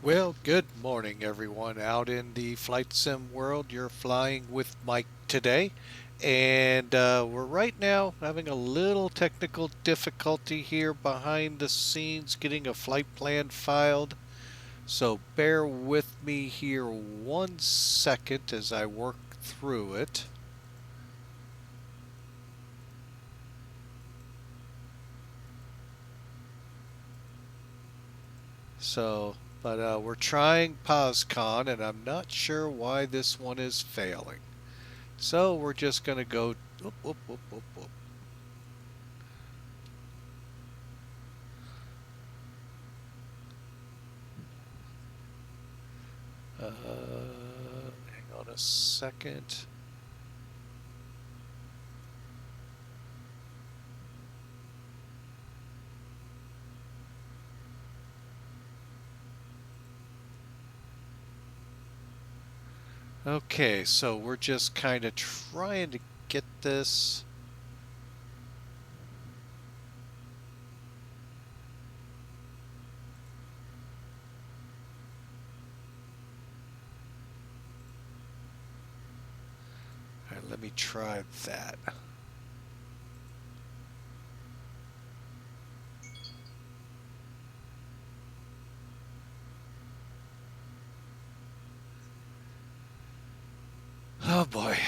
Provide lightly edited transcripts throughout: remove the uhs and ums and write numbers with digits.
Well, good morning, everyone out in the flight sim world. You're flying with Mike today, and we're right now having a little technical difficulty here behind the scenes getting a flight plan filed. So bear with me here 1 second as I work through it. But we're trying POSCON, and I'm not sure why this one is failing. So we're just going to go. Whoop, whoop, whoop, whoop, whoop. Hang on a second. Okay, so we're just kind of trying to get this. me try that. Oh boy.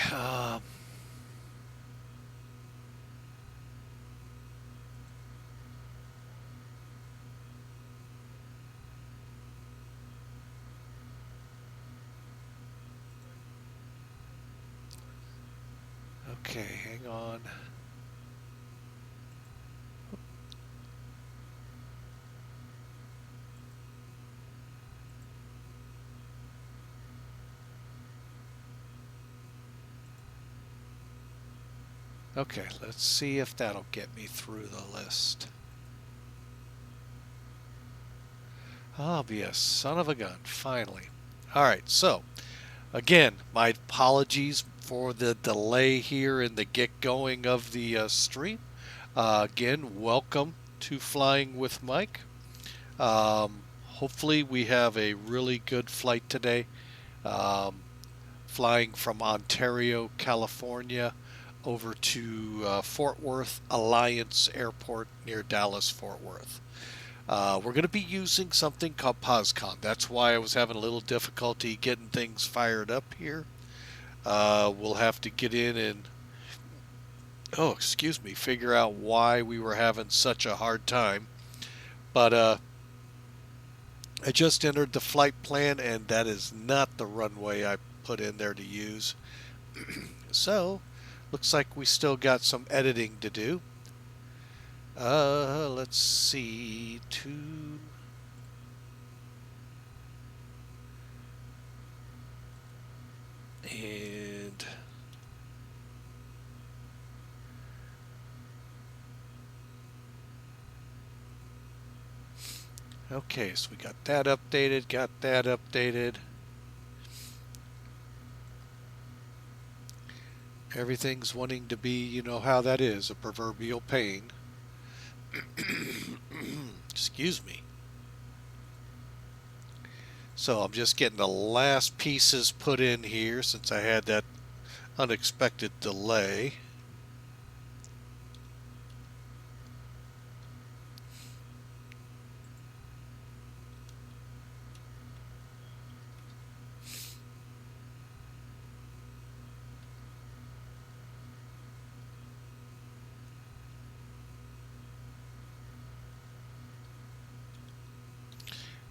Okay, hang on. Okay, let's see if that'll get me through the list. I'll be a son of a gun, finally. Alright, so, again, my apologies for the delay here in the get-going of the stream. Again, welcome to Flying with Mike. Hopefully we have a really good flight today. Flying from Ontario, California, over to Fort Worth Alliance Airport near Dallas, Fort Worth. We're going to be using something called POSCON. That's why I was having a little difficulty getting things fired up here. We'll have to get in and, figure out why we were having such a hard time. But I just entered the flight plan, and that is not the runway I put in there to use. So, looks like we still got some editing to do. Let's see. And okay, so we got that updated, Everything's wanting to be, you know how that is, a proverbial pain. Excuse me. So I'm just getting the last pieces put in here since I had that unexpected delay.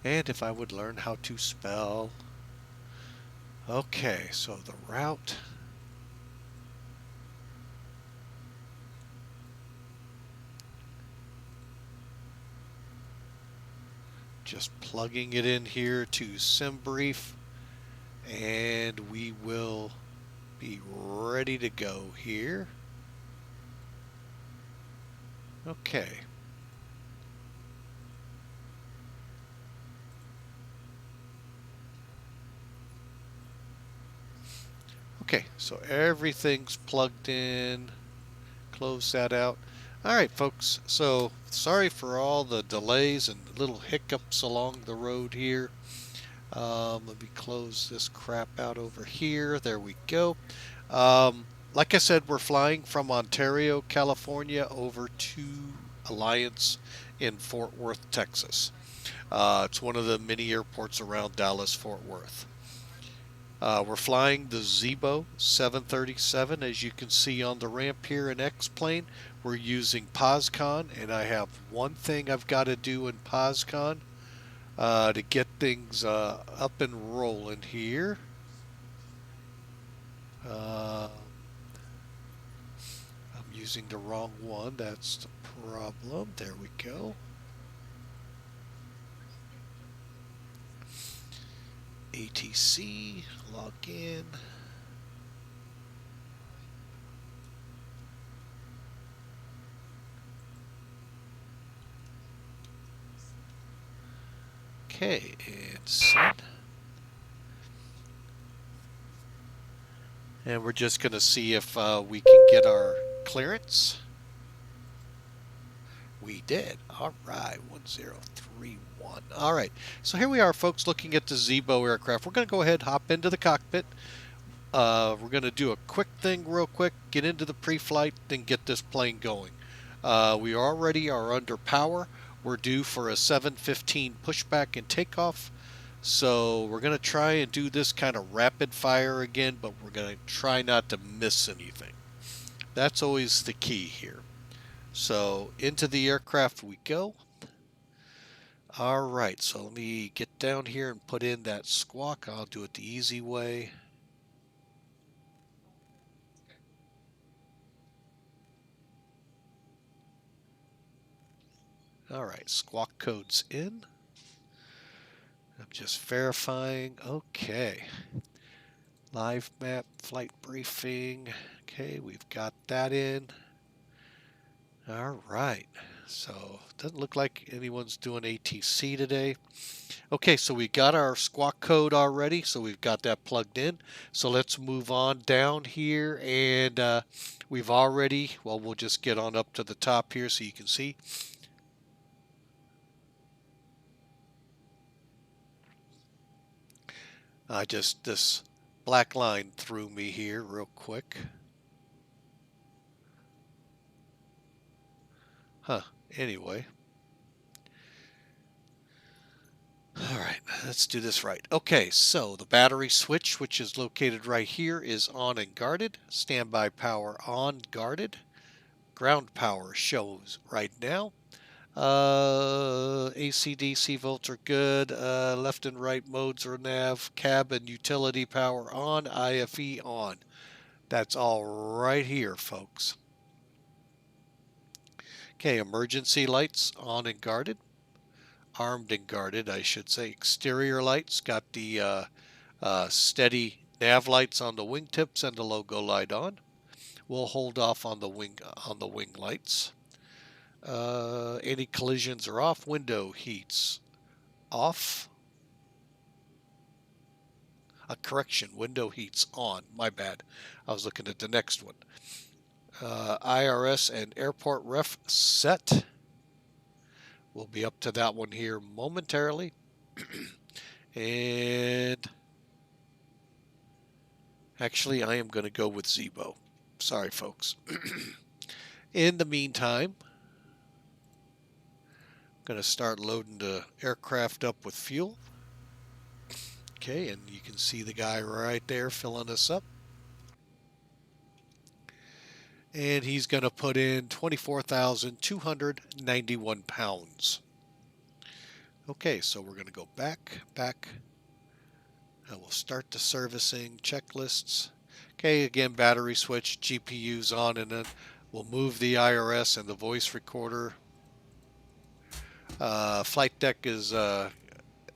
And if I would learn how to spell. Okay, so the route. Just plugging it in here to SimBrief, and we will be ready to go here. Okay. Okay, so everything's plugged in. Close that out. All right, folks, so sorry for all the delays and little hiccups along the road here. Let me close this crap out over here. There we go. Like I said, we're flying from Ontario, California over to Alliance in Fort Worth, Texas. It's one of the many airports around Dallas, Fort Worth. We're flying the Zibo 737, as you can see on the ramp here in X-Plane. We're using POSCON, and I have one thing I've got to do in POSCON to get things up and rolling here. I'm using the wrong one. That's the problem. There we go. ATC, log in. Okay, and set. And we're just going to see if we can get our clearance. We did. All right, 1031. All right, so here we are, folks, looking at the Zibo aircraft. We're going to go ahead and hop into the cockpit. We're going to do a quick thing real quick, get into the pre-flight, then get this plane going. We already are under power. We're due for a 7:15 pushback and takeoff. So we're going to try and do this kind of rapid fire again, but we're going to try not to miss anything. That's always the key here. So into the aircraft we go. All right, so let me get down here and put in that squawk. I'll do it the easy way. All right, squawk code's in. I'm just verifying. Okay. Live map, flight briefing. Okay, we've got that in. All right. So, doesn't look like anyone's doing ATC today. Okay, so we got our squawk code already, so we've got that plugged in. So let's move on down here, and we've already, well, we'll just get on up to the top here so you can see. This black line threw me here real quick. Huh, anyway. All right, let's do this right. Okay, so the battery switch, which is located right here, is on and guarded. Standby power on, guarded. Ground power shows right now. AC/DC volts are good. Left and right modes are nav. Cab and utility power on. IFE on. That's all right here, folks. Okay, emergency lights on and guarded. Armed and guarded, I should say. Exterior lights got the steady nav lights on the wingtips and the logo light on. We'll hold off on the wing lights. Any collisions are off. Window heats off. Correction, window heats on. My bad. I was looking at the next one. IRS and airport ref set. We'll be up to that one here momentarily. And actually, I am going to go with Zibo. Sorry, folks. In the meantime, I'm going to start loading the aircraft up with fuel. Okay, and you can see the guy right there filling us up. And he's going to put in 24,291 pounds. Okay, so we're going to go back, and we'll start the servicing checklists. Okay, again, battery switch, GPU's on, and then we'll move the IRS and the voice recorder. Flight deck is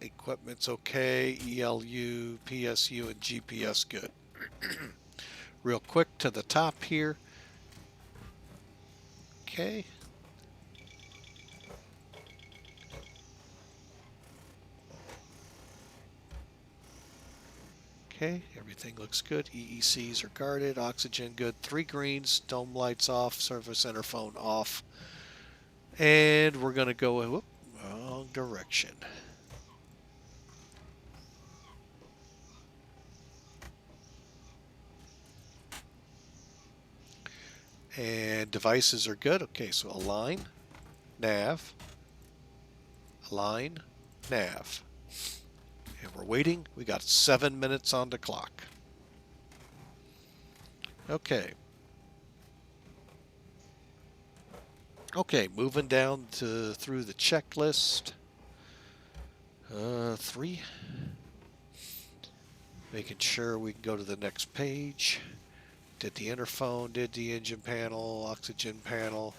equipment's okay. ELU, PSU, and GPS good. Real quick to the top here. Okay. Okay, everything looks good. EECs are guarded, oxygen good, 3 greens, dome lights off, service center phone off. And we're going to go, whoop, wrong direction. And devices are good. Okay, so align, nav, align, nav. And we're waiting. We got 7 minutes on the clock. Okay. Okay, moving down through the checklist. 3. Making sure we can go to the next page. Did the interphone, did the engine panel, oxygen panel.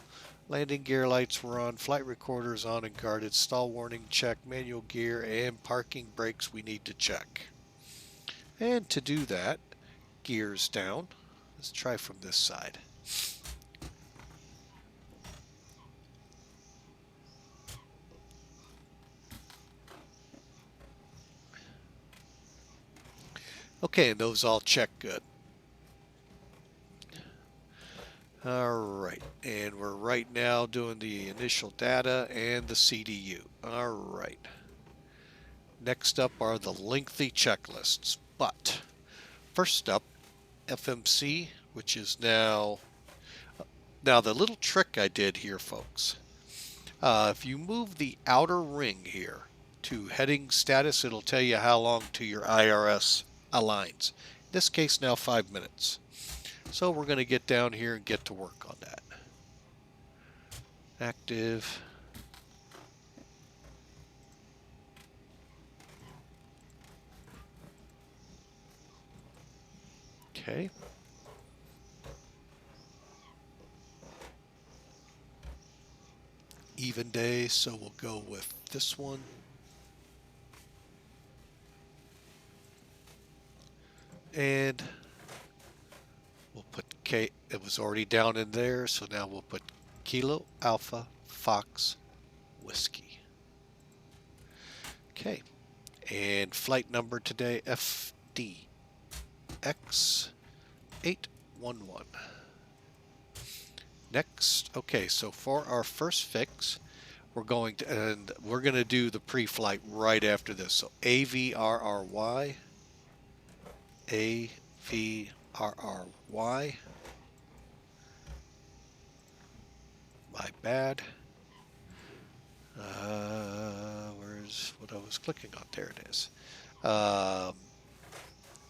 Landing gear lights were on, flight recorders on and guarded, stall warning check, manual gear, and parking brakes we need to check. And to do that, gears down. Let's try from this side. Okay, and those all check good. Alright, and we're right now doing the initial data and the CDU. Alright. Next up are the lengthy checklists. But first up, FMC, which is now the little trick I did here, folks. If you move the outer ring here to heading status, it'll tell you how long to your IRS aligns. In this case, now 5 minutes. So we're going to get down here and get to work on that. Active. Okay. Even day, so we'll go with this one. And we'll put K, it was already down in there, so now we'll put Kilo Alpha Fox Whiskey. Okay, and flight number today, FDX811. Next, okay, so for our first fix, we're going to do the pre-flight right after this. So AVRRY, AVRRY. My bad. Where's what I was clicking on? There it is.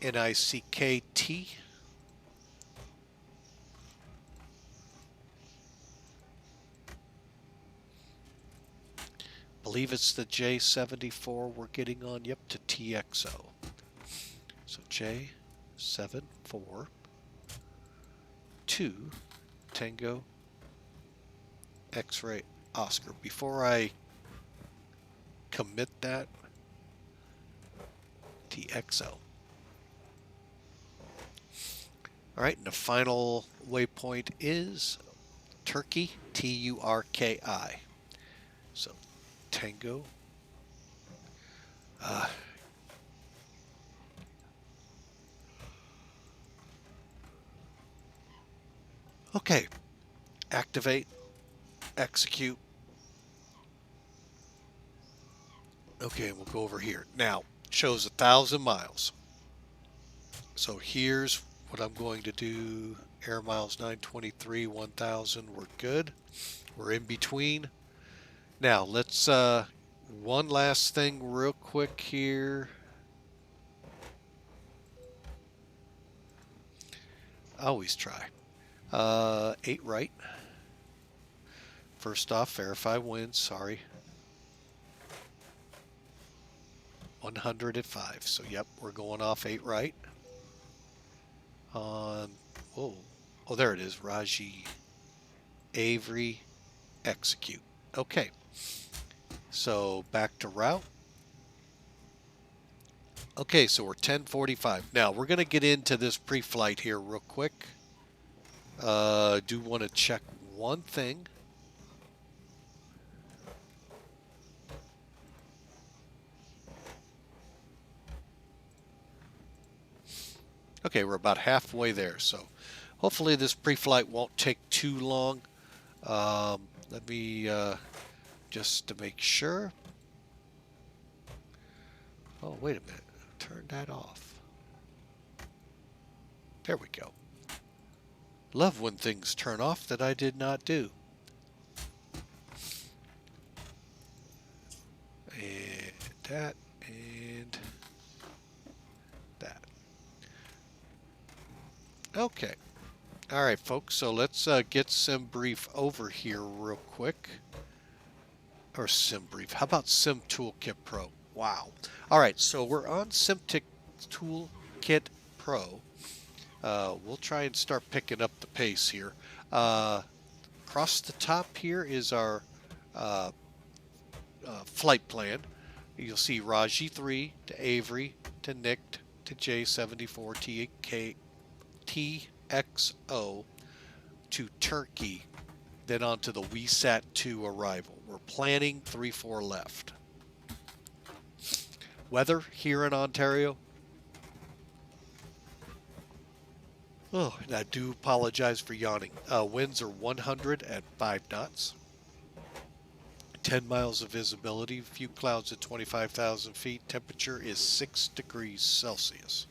NICKT. Believe it's the J74 we're getting on. Yep, to TXO. So J74 to Tango X-ray Oscar. Before I commit that, TXO. All right, and the final waypoint is Turkey, TURKI. So Tango. Okay, activate, execute. Okay, we'll go over here. Now, it shows 1,000 miles. So here's what I'm going to do. Air miles 923, 1,000, we're good. We're in between. Now, let's, one last thing real quick here. I always try. 8 right. First off, verify wins, sorry. 100 at 5. So, yep, we're going off 8 right. On, whoa. Oh, there it is. Raji, Avery, execute. Okay. So, back to route. Okay, so we're 10:45. Now, we're going to get into this pre-flight here real quick. Do want to check one thing. Okay, we're about halfway there, so hopefully this pre-flight won't take too long. Let me just to make sure. Oh, wait a minute. Turn that off. There we go. Love when things turn off that I did not do. And that, and that. Okay. All right, folks, so let's get SimBrief over here real quick. Or SimBrief. How about Sim Toolkit Pro? Wow. All right, so we're on Sim Toolkit Pro. We'll try and start picking up the pace here. Across the top here is our flight plan. You'll see Raji 3 to Avery to Nick to J74 TXO to Turkey, then on to the WeSat 2 arrival. We're planning 3-4 left. Weather here in Ontario. Oh, and I do apologize for yawning. Winds are 100 at 5 knots. 10 miles of visibility. Few clouds at 25,000 feet. Temperature is 6 degrees Celsius.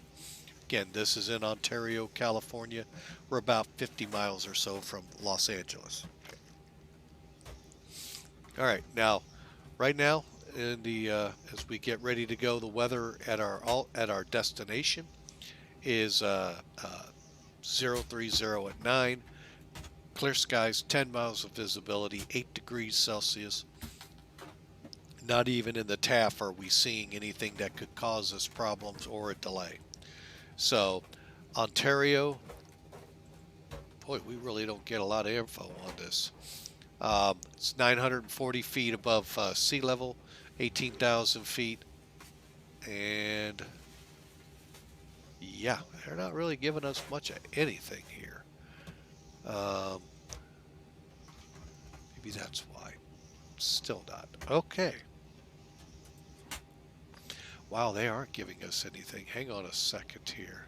Again, this is in Ontario, California. We're about 50 miles or so from Los Angeles. All right, now, right now, in the as we get ready to go, the weather at our destination is 030 at 9. Clear skies, 10 miles of visibility, 8 degrees Celsius. Not even in the TAF are we seeing anything that could cause us problems or a delay. So, Ontario, boy, we really don't get a lot of info on this. It's 940 feet above sea level, 18,000 feet, and yeah, they're not really giving us much of anything here. Maybe that's why. Still not. Okay. Wow, they aren't giving us anything. Hang on a second here.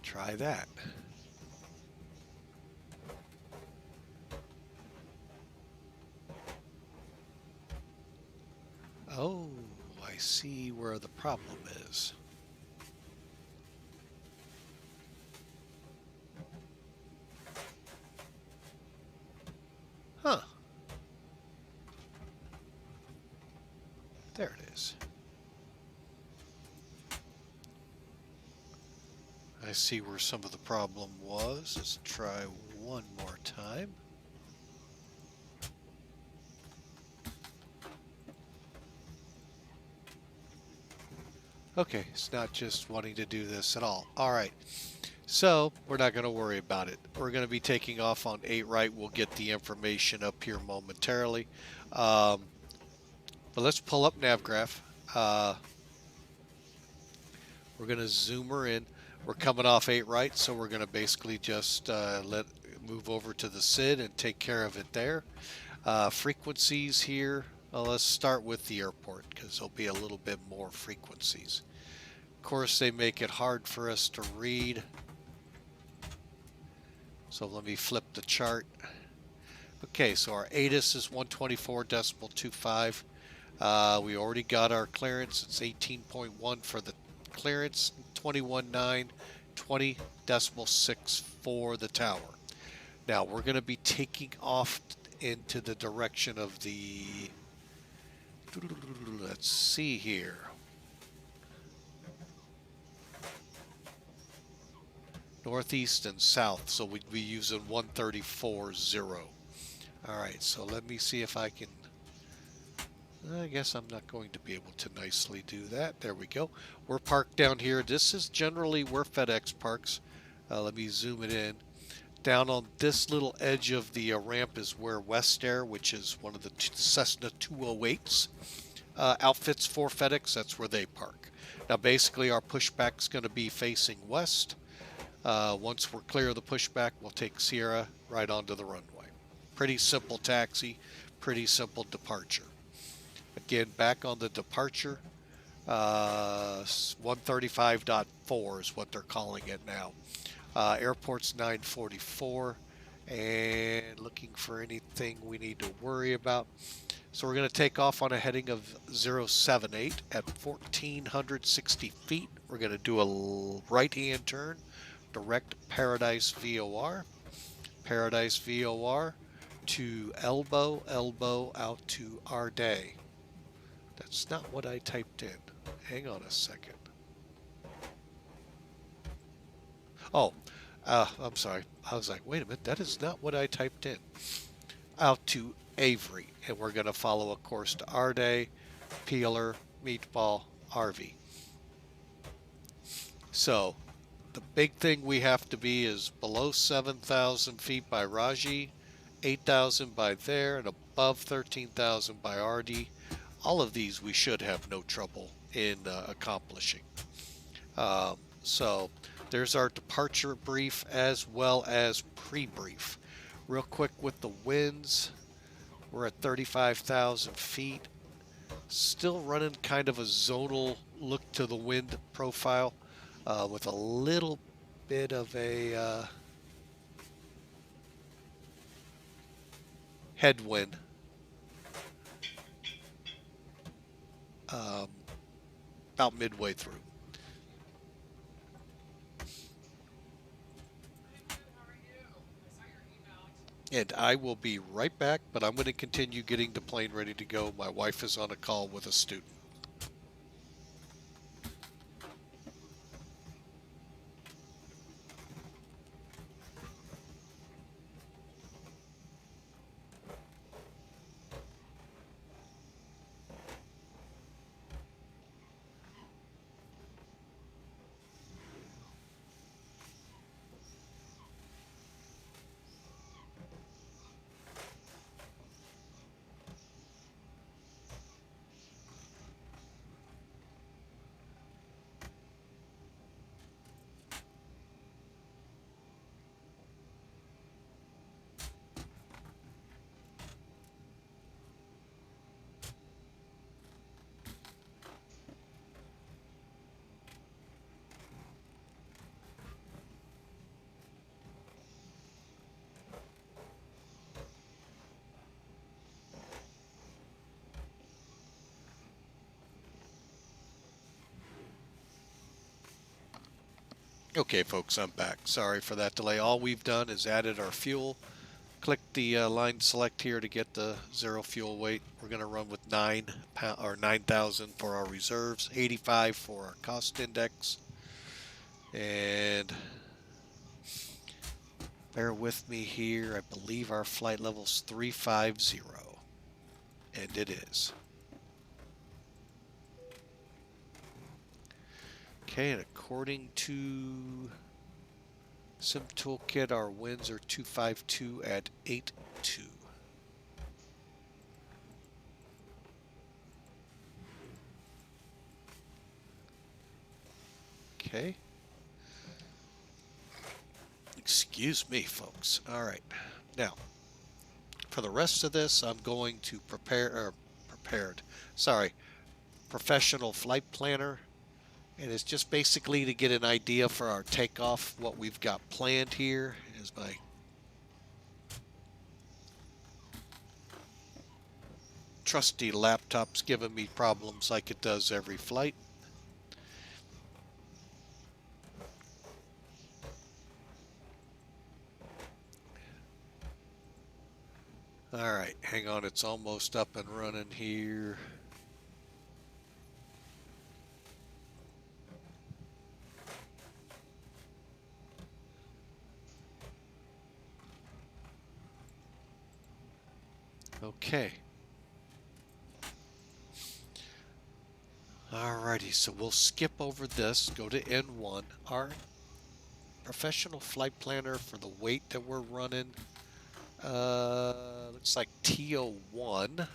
Try that. Oh, I see where the problem is. Huh. There it is. I see where some of the problem was. Let's try one more time. Okay, it's not just wanting to do this at all. All right, so we're not going to worry about it. We're going to be taking off on 8 right. We'll get the information up here momentarily. But let's pull up NavGraph. We're going to zoom her in. We're coming off 8 right, so we're going to basically just move over to the SID and take care of it there. Frequencies here. Well, let's start with the airport because there'll be a little bit more frequencies. Of course, they make it hard for us to read. So let me flip the chart. Okay, so our ATIS is 124.25. We already got our clearance. It's 18.1 for the clearance, 21.9, 20.6 for the tower. Now we're going to be taking off into the direction of the, let's see here. Northeast and south, so we'd be using 134.0. All right, so let me see if I can, I guess I'm not going to be able to nicely do that. There we go. We're parked down here. This is generally where FedEx parks. Let me zoom it in. Down on this little edge of the ramp is where West Air, which is one of the Cessna 208s, outfits for FedEx. That's where they park. Now basically our pushback is going to be facing west. Once we're clear of the pushback, we'll take Sierra right onto the runway. Pretty simple taxi, pretty simple departure. Again, back on the departure, 135.4 is what they're calling it now. Airport's 944, and looking for anything we need to worry about. So we're going to take off on a heading of 078 at 1,460 feet. We're going to do a right-hand turn, direct Paradise VOR. Paradise VOR to elbow out to our day. That's not what I typed in. Hang on a second. Oh, I'm sorry. I was like, wait a minute, that is not what I typed in. Out to Avery, and we're going to follow a course to Arday, Peeler, Meatball, RV. So, the big thing we have to be is below 7,000 feet by Raji, 8,000 by there, and above 13,000 by RD. All of these we should have no trouble in accomplishing. So there's our departure brief as well as pre-brief. Real quick with the winds, we're at 35,000 feet. Still running kind of a zonal look to the wind profile with a little bit of a headwind um, about midway through. And I will be right back, but I'm going to continue getting the plane ready to go. My wife is on a call with a student. Okay, folks, I'm back. Sorry for that delay. All we've done is added our fuel. Click the line select here to get the zero fuel weight. We're going to run with 9,000 for our reserves, 85 for our cost index, and bear with me here. I believe our flight level's 350, and it is. Okay, and according to Sim Toolkit, our winds are 252 at 82. Okay. Excuse me, folks. All right. Now, for the rest of this, I'm going to professional flight planner. And it's just basically to get an idea for our takeoff. What we've got planned here is my trusty laptop's giving me problems like it does every flight. All right, hang on. It's almost up and running here. Okay. Alrighty, so we'll skip over this, go to N1. Our professional flight planner for the weight that we're running, looks like TO1.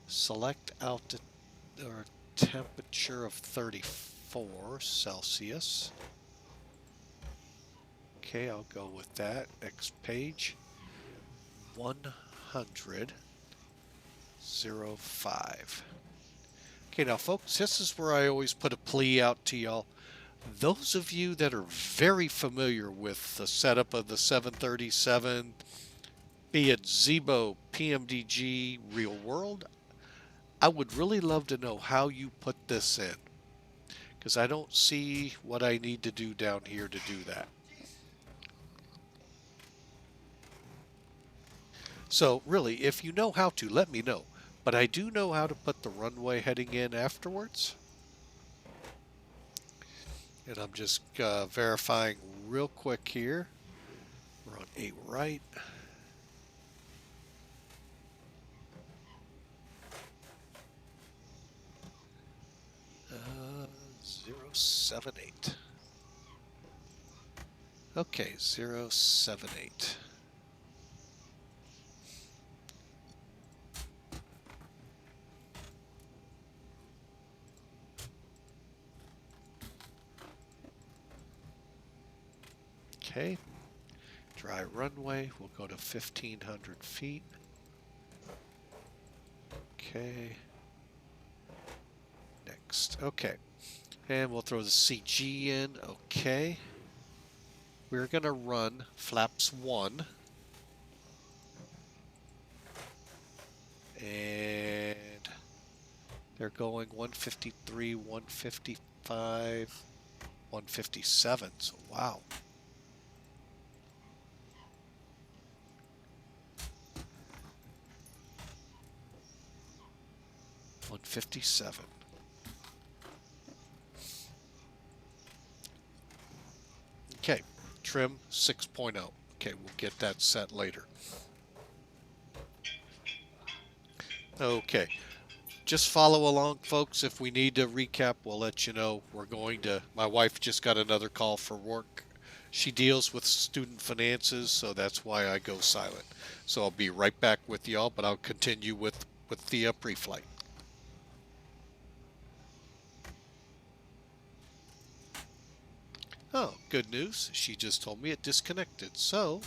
Select altitude or temperature of 34 Celsius. Okay, I'll go with that. Next page. 100.05. Okay, now folks, this is where I always put a plea out to y'all. Those of you that are very familiar with the setup of the 737, be it Zibo, PMDG, Real World, I would really love to know how you put this in, because I don't see what I need to do down here to do that. So really, if you know how to, let me know. But I do know how to put the runway heading in afterwards. And I'm just verifying real quick here. We're on 8 right. Uh, 078. Okay, 078. Okay, dry runway, we'll go to 1,500 feet. Okay, next, okay, and we'll throw the CG in, okay. We're gonna run flaps 1, And they're going 153, 155, 157. So wow. $157. Okay, trim 6.0. Okay, we'll get that set later. Okay, just follow along, folks. If we need to recap, we'll let you know. My wife just got another call for work. She deals with student finances, so that's why I go silent. So I'll be right back with y'all, but I'll continue with the pre-flight. Oh, good news. She just told me it disconnected. So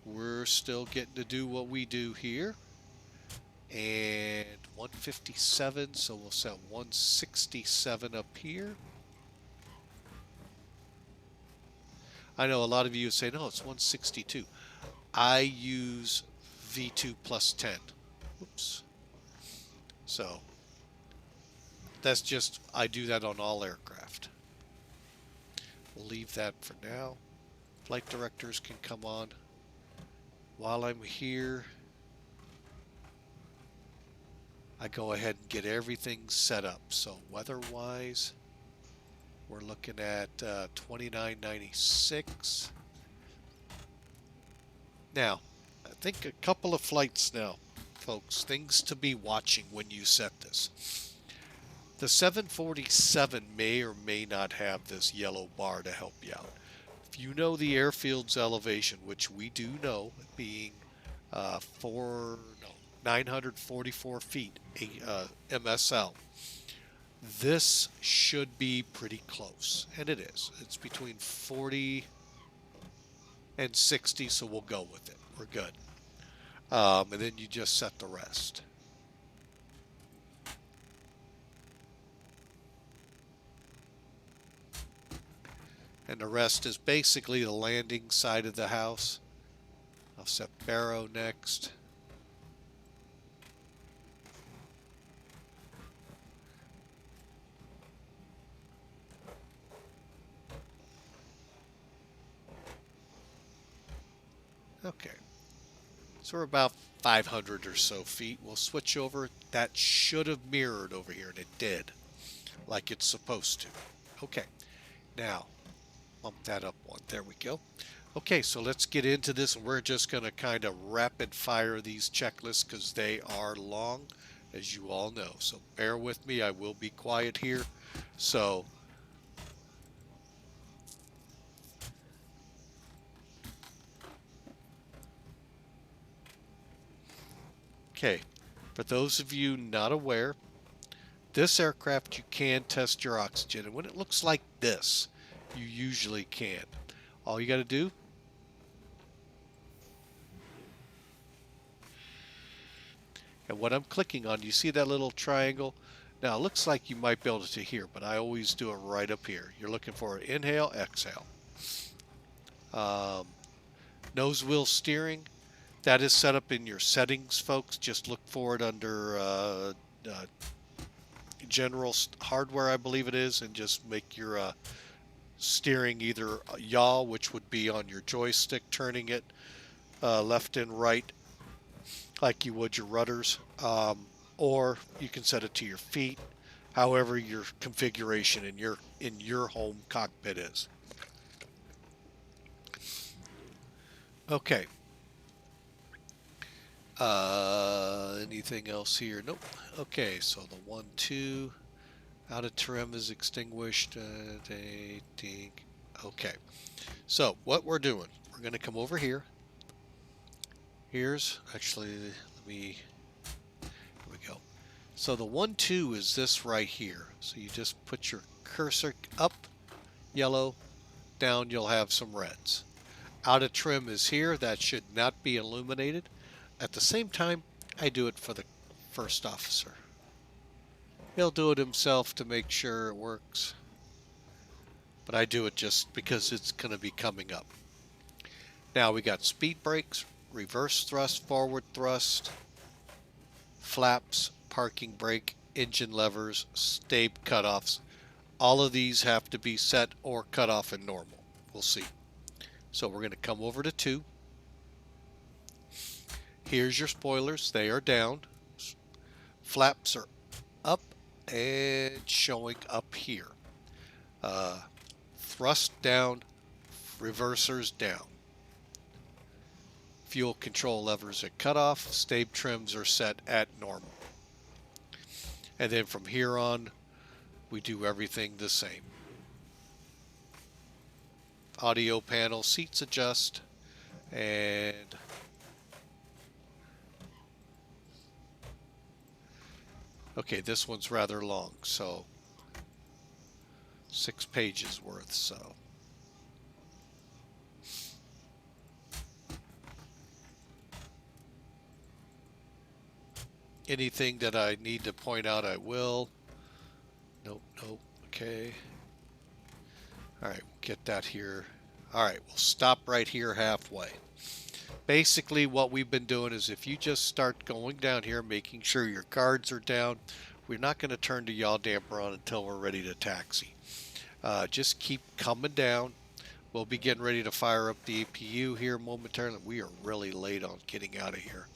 we're still getting to do what we do here. And 157, so we'll set 167 up here. I know a lot of you say, no, it's 162. I use V2 plus 10. Oops. So that's just, I do that on all aircraft. We'll leave that for now. Flight directors can come on. While I'm here, I go ahead and get everything set up. So weather-wise, we're looking at 2996. Now, I think a couple of flights now, folks, things to be watching when you set this. The 747 may or may not have this yellow bar to help you out. If you know the airfield's elevation, which we do know, being 944 feet MSL, this should be pretty close, and it is. It's between 40 and 60, so we'll go with it. We're good. And then you just set the rest. And the rest is basically the landing side of the house. I'll set Barrow next. Okay. So we're about 500 or so feet. We'll switch over. That should have mirrored over here, and it did, like it's supposed to. Okay. Now, bump that up one. There we go. Okay, so let's get into this, and we're just going to kind of rapid fire these checklists because they are long, as you all know. So bear with me. I will be quiet here. So okay, for those of you not aware, this aircraft you can test your oxygen, and when it looks like this, you usually can. All you got to do, and what I'm clicking on, you see that little triangle? Now it looks like you might be able to hear, but I always do it right up here. You're looking for inhale, exhale. Nose wheel steering, that is set up in your settings, folks. Just look for it under general hardware, I believe it is, and just make your steering either yaw, which would be on your joystick, turning it left and right like you would your rudders, or you can set it to your feet, however your configuration in your home cockpit is. Okay. Anything else here? Nope. Okay, so the 1, 2, out of trim is extinguished. Okay. So what we're doing, we're going to come over here. Here's actually, here we go. So the 1, 2 is this right here. So you just put your cursor up, yellow, down, you'll have some reds. Out of trim is here. That should not be illuminated. At the same time, I do it for the first officer. He'll do it himself to make sure it works. But I do it just because it's going to be coming up. Now we got speed brakes, reverse thrust, forward thrust, flaps, parking brake, engine levers, stabe cutoffs. All of these have to be set or cut off in normal. We'll see. So we're going to come over to 2. Here's your spoilers. They are down. Flaps are up and showing up here. Thrust down, reversers down. Fuel control levers at cutoff. Stabe trims are set at normal. And then from here on, we do everything the same. Audio panel, seats adjust, and okay, this one's rather long, so 6 pages worth, so. Anything that I need to point out, I will. Nope, nope, okay. All right, we'll get that here. All right, we'll stop right here halfway. Basically, what we've been doing is if you just start going down here, making sure your guards are down, we're not going to turn the yaw damper on until we're ready to taxi. Just keep coming down. We'll be getting ready to fire up the APU here momentarily. We are really late on getting out of here.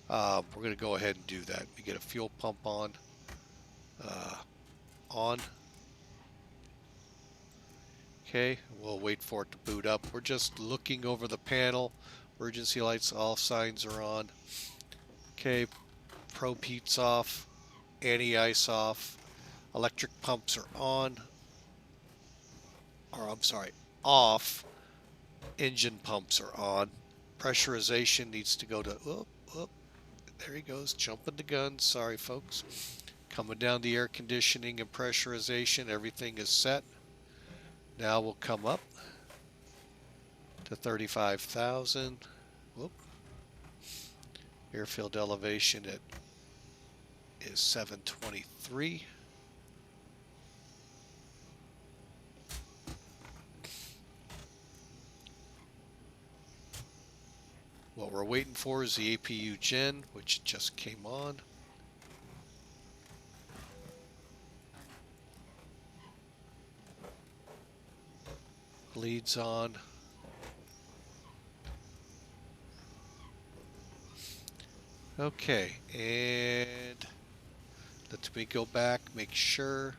We're going to go ahead and do that. We get a fuel pump on. Okay, we'll wait for it to boot up. We're just looking over the panel. Emergency lights, all signs are on. Okay, probe heat's off. Anti-ice off. Electric pumps are on. Or I'm sorry, off. Engine pumps are on. Pressurization needs to go to, there he goes, jumping the gun. Sorry, folks. Coming down the air conditioning and pressurization, everything is set. Now we'll come up to 35,000. Whoop. Airfield elevation is 723. What we're waiting for is the APU gen, which just came on. Leads on. Okay, and let me go back, make sure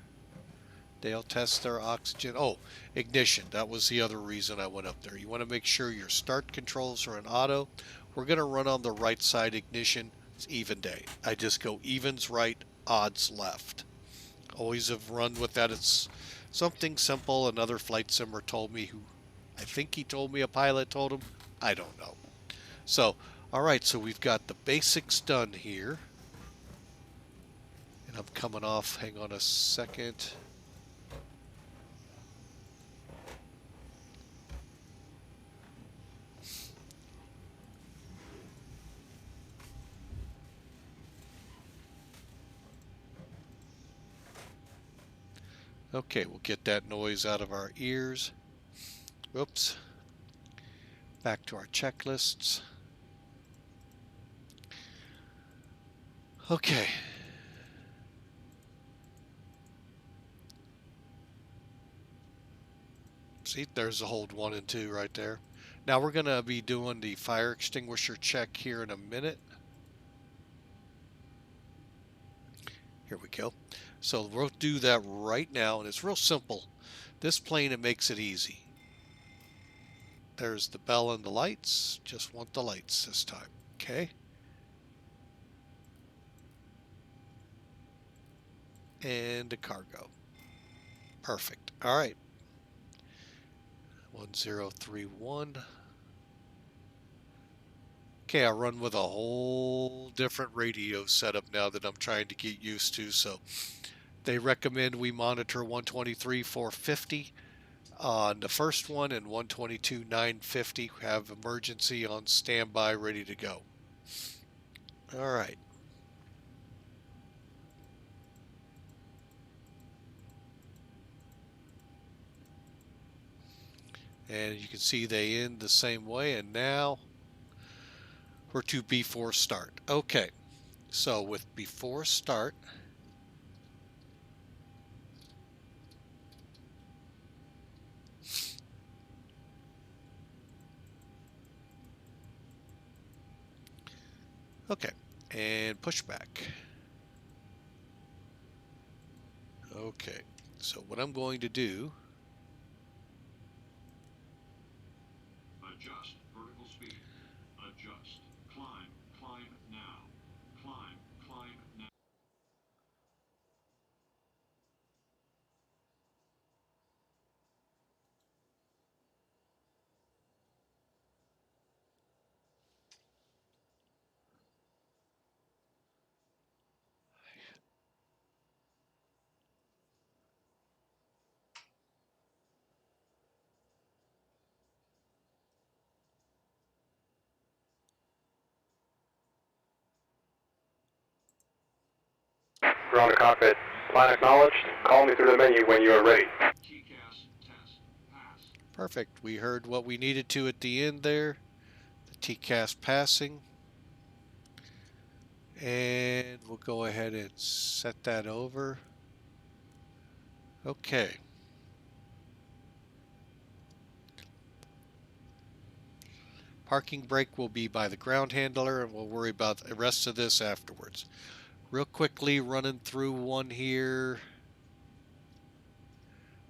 they'll test their oxygen. Oh, ignition. That was the other reason I went up there. You want to make sure your start controls are in auto. We're going to run on the right side ignition. It's even day. I just go evens right, odds left. Always have run with that. It's something simple. Another flight simmer told me, who I think he told me a pilot told him. I don't know. So, all right, so we've got the basics done here. And I'm coming off. Hang on a second. Okay, we'll get that noise out of our ears. Whoops. Back to our checklists. Okay. See, there's the hold 1 and 2 right there. Now we're going to be doing the fire extinguisher check here in a minute. Here we go. So we'll do that right now, and it's real simple. This plane, it makes it easy. There's the bell and the lights. Just want the lights this time. Okay. And the cargo. Perfect. All right. 1031. Okay, I run with a whole different radio setup now that I'm trying to get used to. So they recommend we monitor 123.450 on the first one and 122.950. Have emergency on standby, ready to go. All right. And you can see they end the same way. And now we're to B4 start. Okay. So with before start, okay, and pushback. Okay, so what I'm going to do, adjust vertical speed, adjust, climb, climb now, climb, climb now. Ground to cockpit. Plan acknowledged. Call me through the menu when you are ready. TCAS test, pass. perfect. We heard what we needed to at the end there. The TCAS passing. And we'll go ahead and set that over. Okay. Parking brake will be by the ground handler, and we'll worry about the rest of this afterwards. Real quickly, running through one here.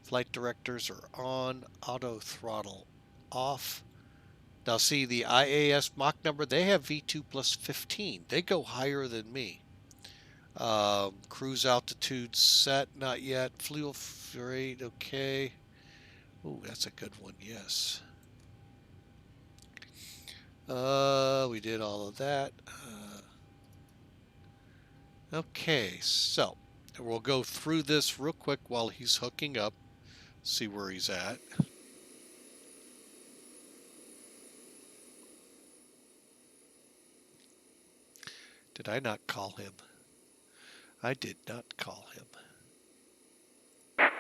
Flight directors are on. Auto throttle off. Now see the IAS Mach number, they have V2 plus 15. They go higher than me. Cruise altitude set, not yet. Fuel rate, okay. Ooh, that's a good one, yes. We did all of that. Okay, so we'll go through this real quick while he's hooking up, see where he's at. Did I not call him? I did not call him.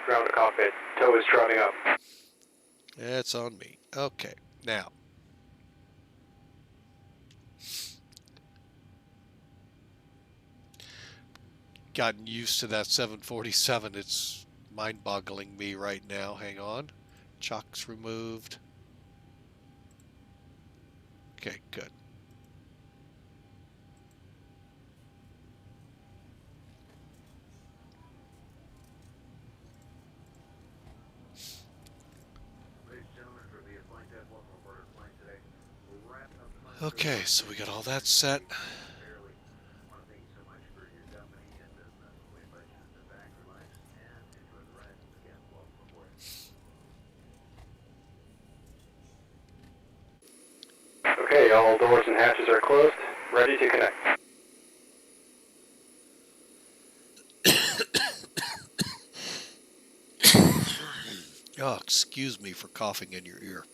Ground to cockpit. Tow is driving up. It's on me. Okay, now. Gotten used to that 747. It's mind-boggling me right now. Hang on. Chocks removed. Okay, good. Okay, so we got all that set. Okay, all doors and hatches are closed. Ready to connect. Oh, excuse me for coughing in your ear.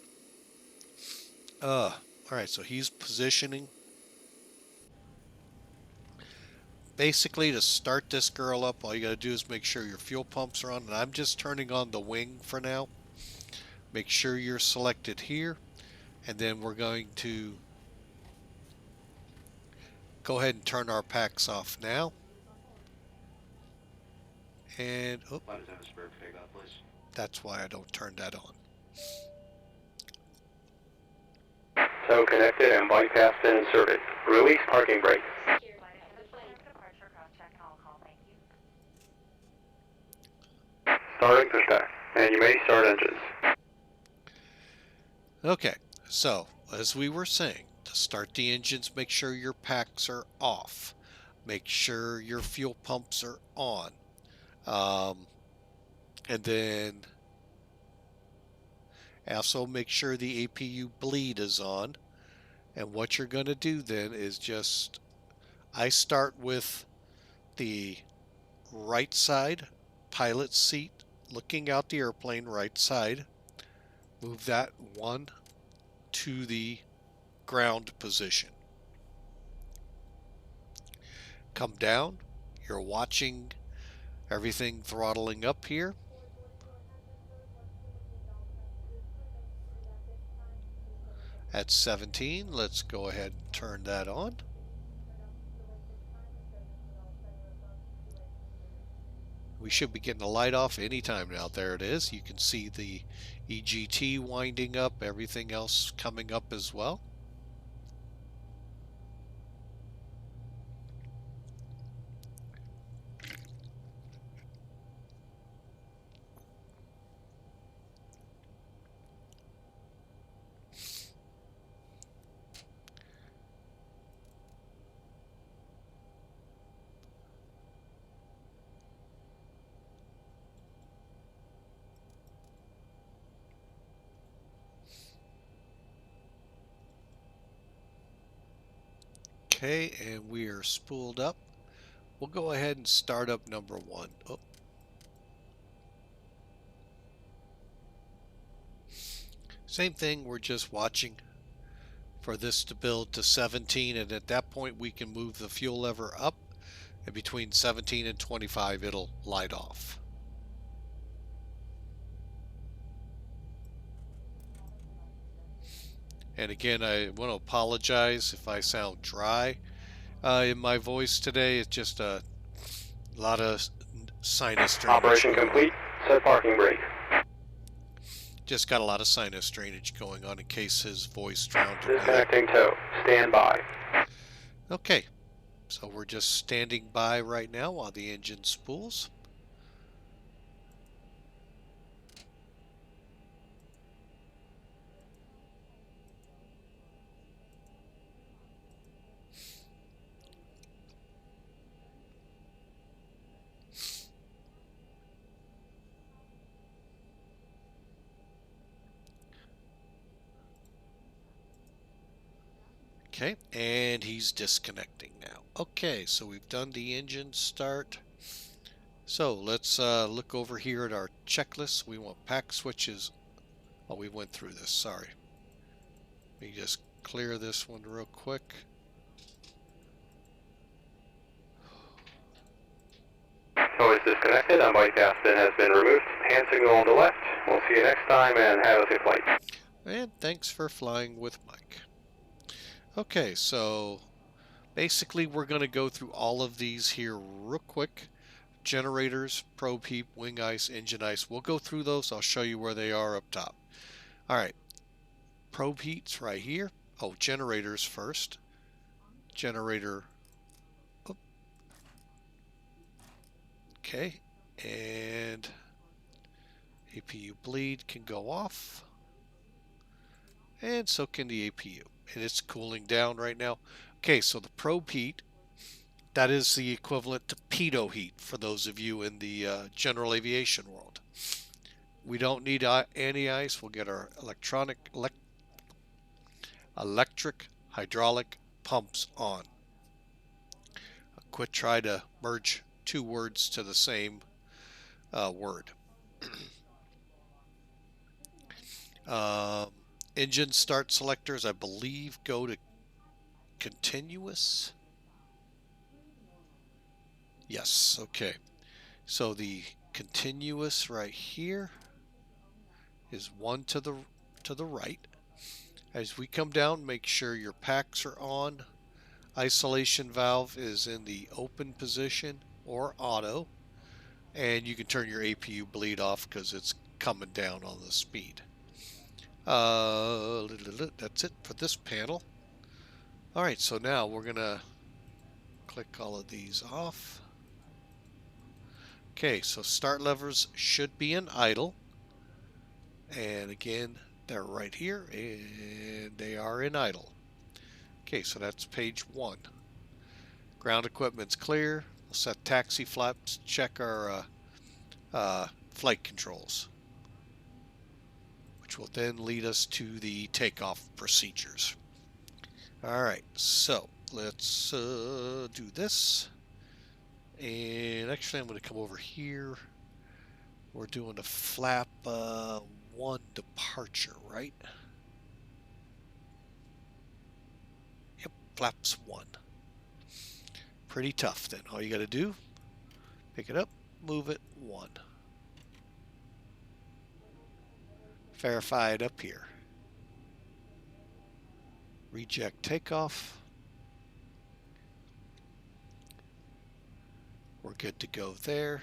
Alright, so he's positioning. Basically, to start this girl up, all you gotta do is make sure your fuel pumps are on, and I'm just turning on the wing for now. Make sure you're selected here, and then we're going to go ahead and turn our packs off now. And, oh, that's why I don't turn that on. Tow connected and bypass pin inserted. Release parking brake. Starting pushback. And you may start engines. Okay, so as we were saying, to start the engines, make sure your packs are off. Make sure your fuel pumps are on. And then also make sure the APU bleed is on. And what you're going to do then is just, I start with the right side pilot seat, looking out the airplane, right side. Move that one to the ground position. Come down. You're watching everything throttling up here. At 17, let's go ahead and turn that on. We should be getting the light off anytime now. There it is. You can see the EGT winding up, everything else coming up as well. Okay, and we are spooled up. We'll go ahead and start up number 1. Oh. Same thing, we're just watching for this to build to 17, and at that point we can move the fuel lever up, and between 17 and 25 it'll light off. And again, I want to apologize if I sound dry in my voice today. It's just a lot of sinus drainage. Operation complete. Set parking brake. Just got a lot of sinus drainage going on in case his voice drowned me out. Disconnecting tow. Stand by. Okay, so we're just standing by right now while the engine spools. Okay, and he's disconnecting now. Okay, so we've done the engine start. So let's look over here at our checklist. We want pack switches. Oh, we went through this, sorry. Let me just clear this one real quick. Tow is disconnected. Bypass pin has been removed. Hand signal on the left. We'll see you next time and have a safe flight. And thanks for flying with Mike. Okay, so basically we're going to go through all of these here real quick. Generators, probe heat, wing ice, engine ice. We'll go through those. I'll show you where they are up top. All right, probe heat's right here. Oh, generators first. Generator. Oh. Okay, and APU bleed can go off. And so can the APU. And it's cooling down right now. Okay, so the probe heat, that is the equivalent to pitot heat for those of you in the general aviation world. We don't need anti-ice. We'll get our electric hydraulic pumps on. Quit trying to merge two words to the same word. Engine start selectors, I believe, go to continuous. Yes, okay. So the continuous right here is one to the right. As we come down, make sure your packs are on. Isolation valve is in the open position or auto. And you can turn your APU bleed off because it's coming down on the speed. That's it for this panel. Alright, so now we're going to click all of these off. Okay, so start levers should be in idle. And again, they're right here, and they are in idle. Okay, so that's page 1. Ground equipment's clear. We'll set taxi flaps, check our flight controls, which will then lead us to the takeoff procedures. Alright, so let's do this. And actually I'm going to come over here. We're doing a flap 1 departure, right? Yep, flaps 1. Pretty tough then. All you got to do, pick it up, move it 1. Verify it up here. Reject takeoff. We're good to go there.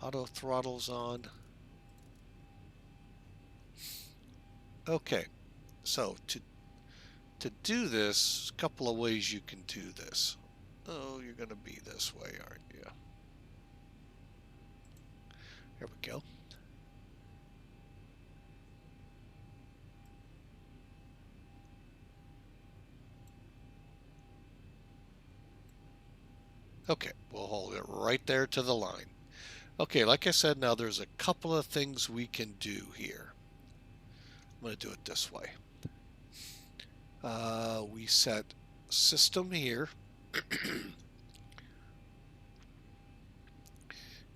Auto throttle's on. Okay, so to do this, a couple of ways you can do this. Oh, you're going to be this way, aren't you? Here we go. Okay, we'll hold it right there to the line. Okay, like I said, now there's a couple of things we can do here. I'm going to do it this way. We set system here.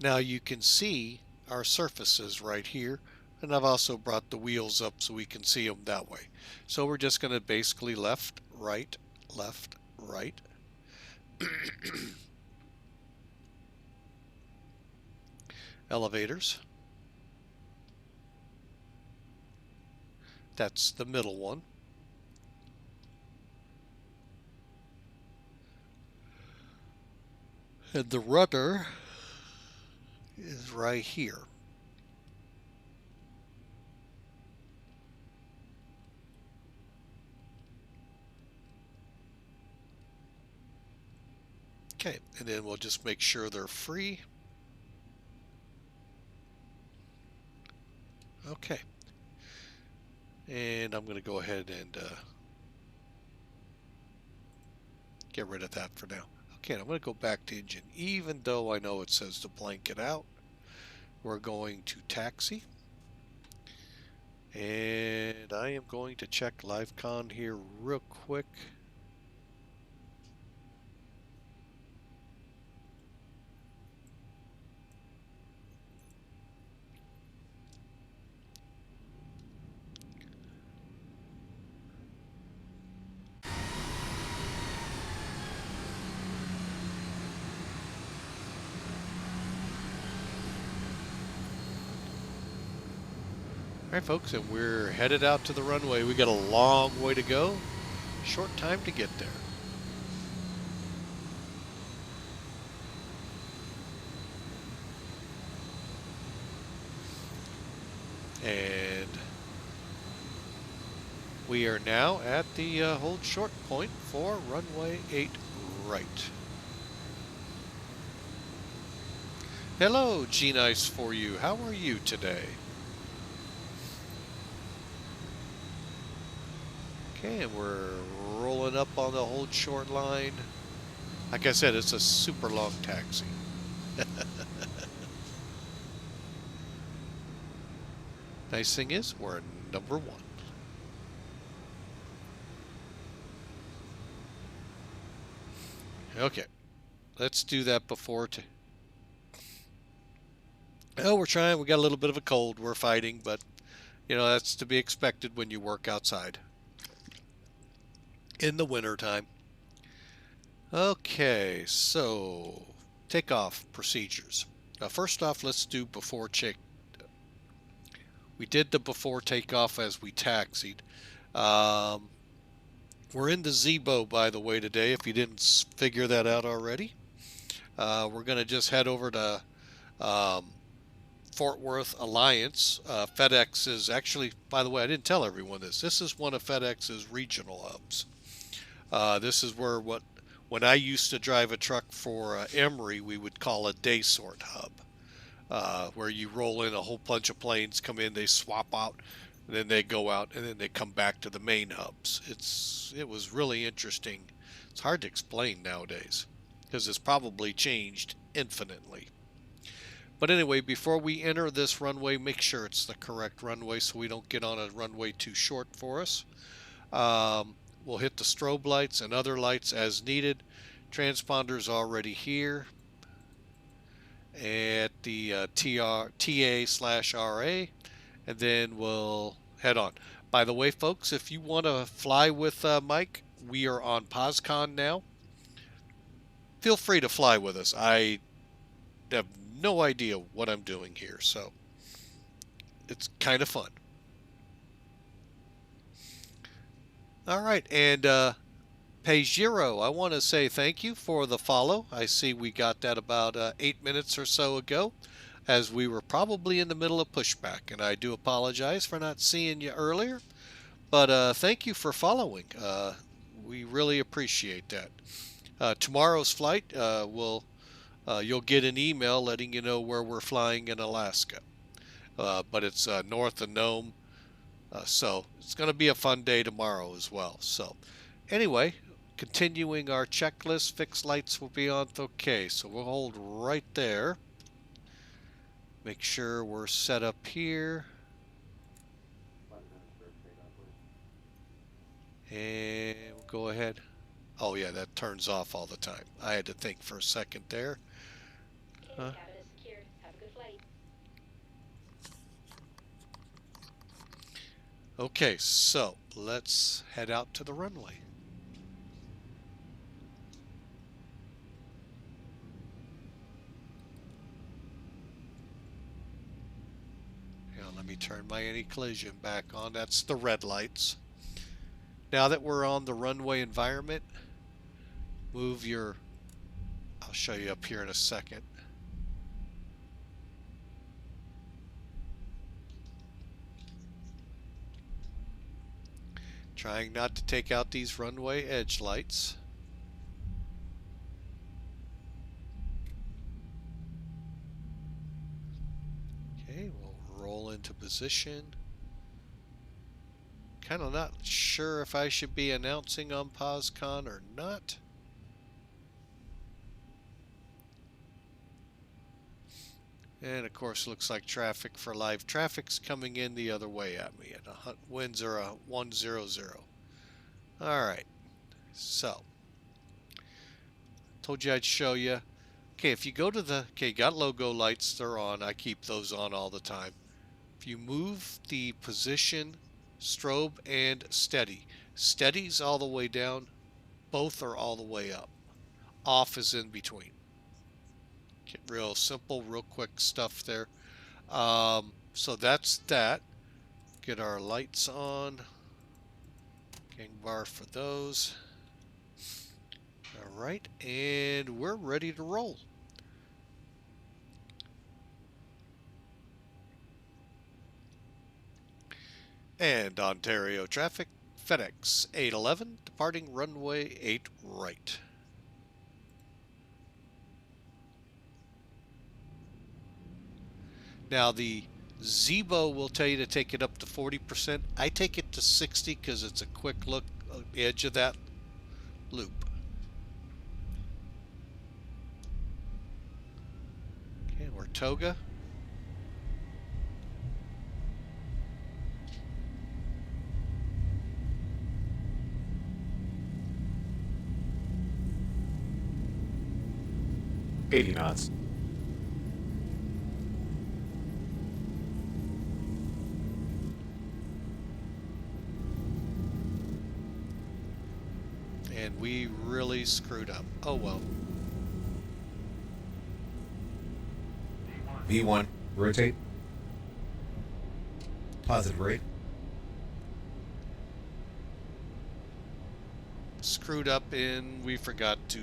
Now you can see our surfaces right here, and I've also brought the wheels up so we can see them that way. So we're just going to basically left, right, left, right. Elevators. That's the middle one. And the rudder is right here. Okay, and then we'll just make sure they're free. Okay. And I'm going to go ahead and get rid of that for now. Okay, I'm going to go back to engine. Even though I know it says to blank it out, we're going to taxi. And I am going to check LiveCon here real quick. All right, folks, and we're headed out to the runway. We got a long way to go, short time to get there. And we are now at the hold short point for runway 8 right. Hello, G-Nice for you. How are you today? Okay, and we're rolling up on the hold short line. Like I said, it's a super long taxi. Nice thing is, we're number 1. Okay, let's do that before. Oh, we're trying. We got a little bit of a cold. We're fighting, but you know that's to be expected when you work outside in the winter time. Okay, so takeoff procedures. Now, first off, let's do before check. We did the before takeoff as we taxied. We're in the Zibo, by the way, today, if you didn't figure that out already. We're going to just head over to Fort Worth Alliance. FedEx is actually, by the way, I didn't tell everyone this. This is one of FedEx's regional hubs. This is where when I used to drive a truck for Emory, we would call a day sort hub, where you roll in a whole bunch of planes, come in, they swap out, and then they go out, and then they come back to the main hubs. It was really interesting. It's hard to explain nowadays because it's probably changed infinitely. But anyway, before we enter this runway, make sure it's the correct runway so we don't get on a runway too short for us. We'll hit the strobe lights and other lights as needed. Transponder's already here at the TA/RA, and then we'll head on. By the way, folks, if you want to fly with Mike, we are on POSCON now. Feel free to fly with us. I have no idea what I'm doing here, so it's kind of fun. All right, and Pejiro, I want to say thank you for the follow. I see we got that about 8 minutes or so ago. as we were probably in the middle of pushback, and I do apologize for not seeing you earlier, but thank you for following. We really appreciate that. Tomorrow's flight will you'll get an email letting you know where we're flying in Alaska, but it's north of Nome, so it's going to be a fun day tomorrow as well. So anyway, continuing our checklist, fixed lights will be on. Okay, so we'll hold right there. Make sure we're set up here. And we'll go ahead. Oh yeah, that turns off all the time. I had to think for a second there. Huh? Okay, so let's head out to the runway. Now let me turn my anti-collision back on. That's the red lights. Now that we're on the runway environment, move your, I'll show you up here in a second. Trying not to take out these runway edge lights. Okay, we'll roll into position. Kind of not sure if I should be announcing on POSCON or not. And of course, looks like traffic for live traffic's coming in the other way at me. And winds are a 100. All right, so told you I'd show you. Okay, if you go to the, okay, got logo lights, they're on. I keep those on all the time. If you move the position, strobe, and steady, steady's all the way down, both are all the way up. Off is in between. Get real simple, real quick stuff there. So that's that. Get our lights on. Gang bar for those. All right, and we're ready to roll. And Ontario traffic, FedEx 811, departing runway 8 right. Now the Zibo will tell you to take it up to 40%. I take it to 60 because it's a quick look at the edge of that loop. Okay, we're Toga. $80 knots. And we really screwed up. Oh well. V1, rotate. Positive rate. Screwed up in we forgot to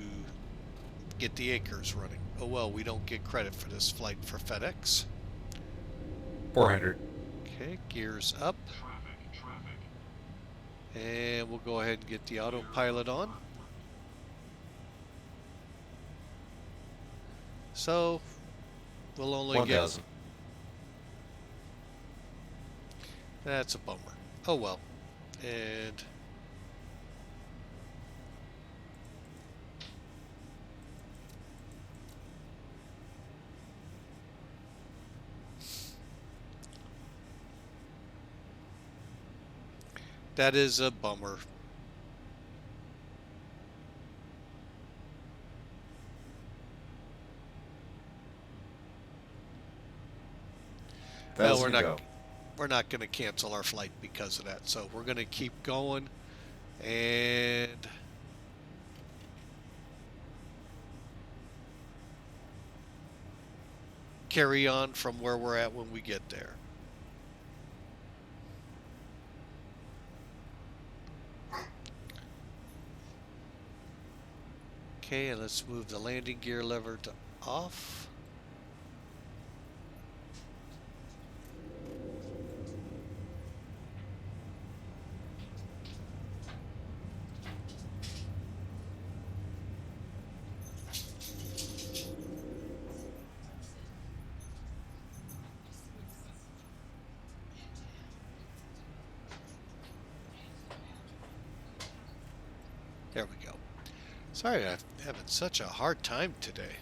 get the acres running. Oh well, we don't get credit for this flight for FedEx. 400. Okay, gears up. And we'll go ahead and get the autopilot on. So we'll only 1,000. get. That's a bummer. Oh well. And that is a bummer. Well, we're not going to cancel our flight because of that. So we're going to keep going and carry on from where we're at when we get there. Okay, and let's move the landing gear lever to off. There we go. Sorry, I'm having such a hard time today.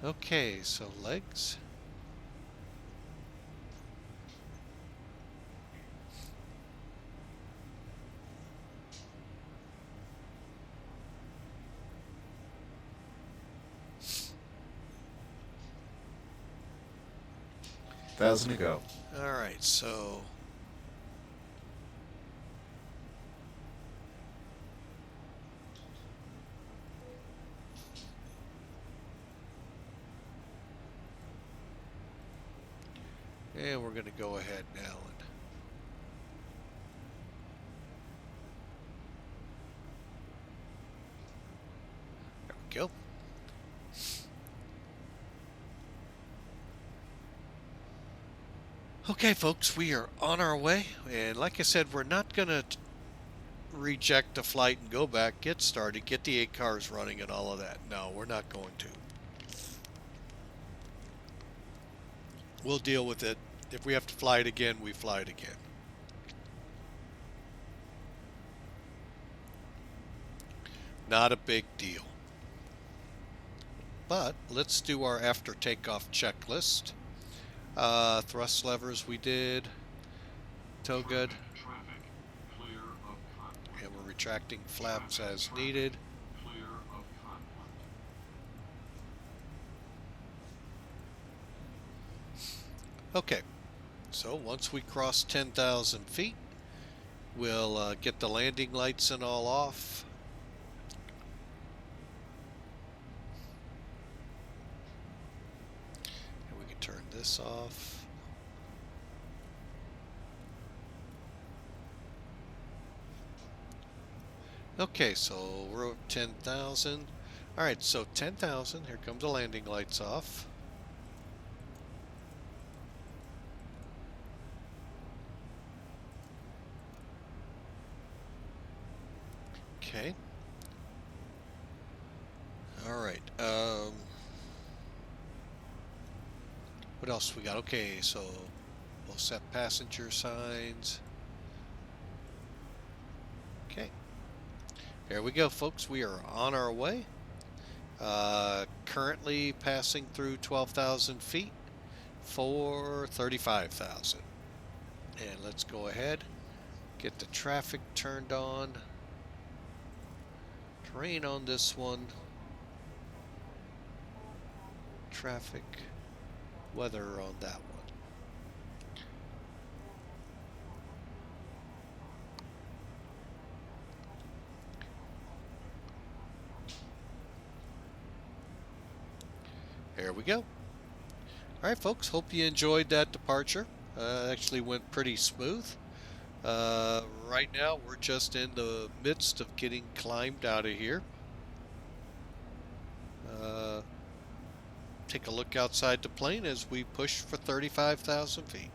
Okay, so legs. Thousand to go. All right, so and we're going to go ahead now and there we go. Okay, folks, we are on our way, and like I said, we're not going to reject the flight and go back, get started, get the 8 cars running and all of that. No, we're not going to. We'll deal with it. If we have to fly it again, we fly it again. Not a big deal. But let's do our after takeoff checklist. Thrust levers we did. Tow good. Traffic. Clear of conflict. And we're retracting flaps as needed. Clear of conflict. Okay, so once we cross 10,000 feet, we'll get the landing lights and all off. And we can turn this off. Okay, so we're at 10,000. All right, so 10,000, here comes the landing lights off. Okay. All right. What else we got? Okay, so we'll set passenger signs. Okay. There we go, folks. We are on our way. Currently passing through 12,000 feet for 35,000. And let's go ahead, get the traffic turned on. Terrain on this one. Traffic, weather on that one. There we go. All right, folks, hope you enjoyed that departure. Actually went pretty smooth. Right now, we're just in the midst of getting climbed out of here. Take a look outside the plane as we push for 35,000 feet.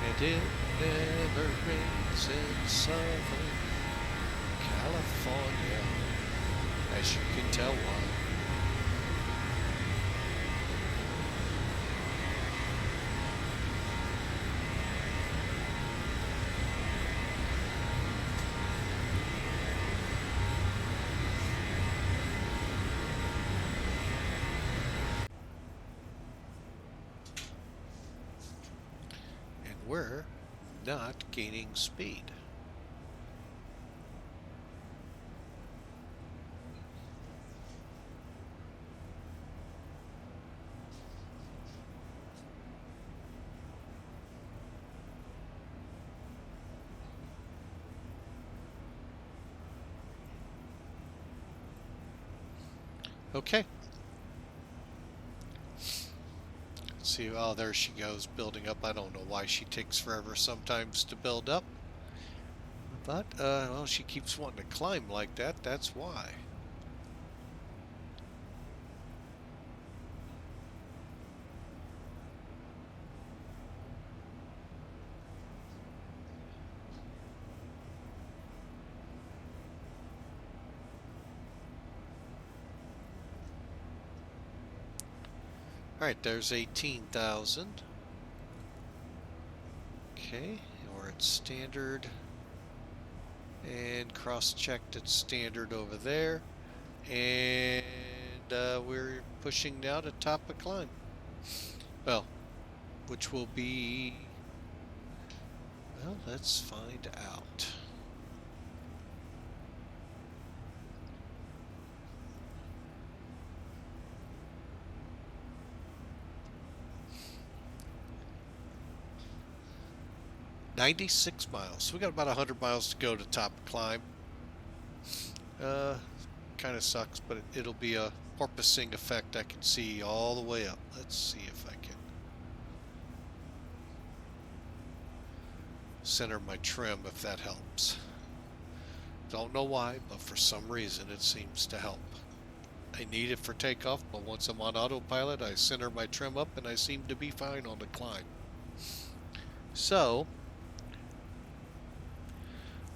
And it never rains in Southern California, as you can tell why. And we're not gaining speed. Okay. Let's see, oh, there she goes, building up. I don't know why she takes forever sometimes to build up. But, well, she keeps wanting to climb like that. That's why. Alright, there's 18,000. Okay, we're at standard. And cross-checked at standard over there. And we're pushing now to top a climb. Well, which will be... Well, let's find out. $96 miles. So we got about 100 miles to go to top climb. Kind of sucks, but it'll be a porpoising effect. I can see all the way up. Let's see if I can center my trim, if that helps. Don't know why, but for some reason it seems to help. I need it for takeoff, but once I'm on autopilot, I center my trim up and I seem to be fine on the climb. So,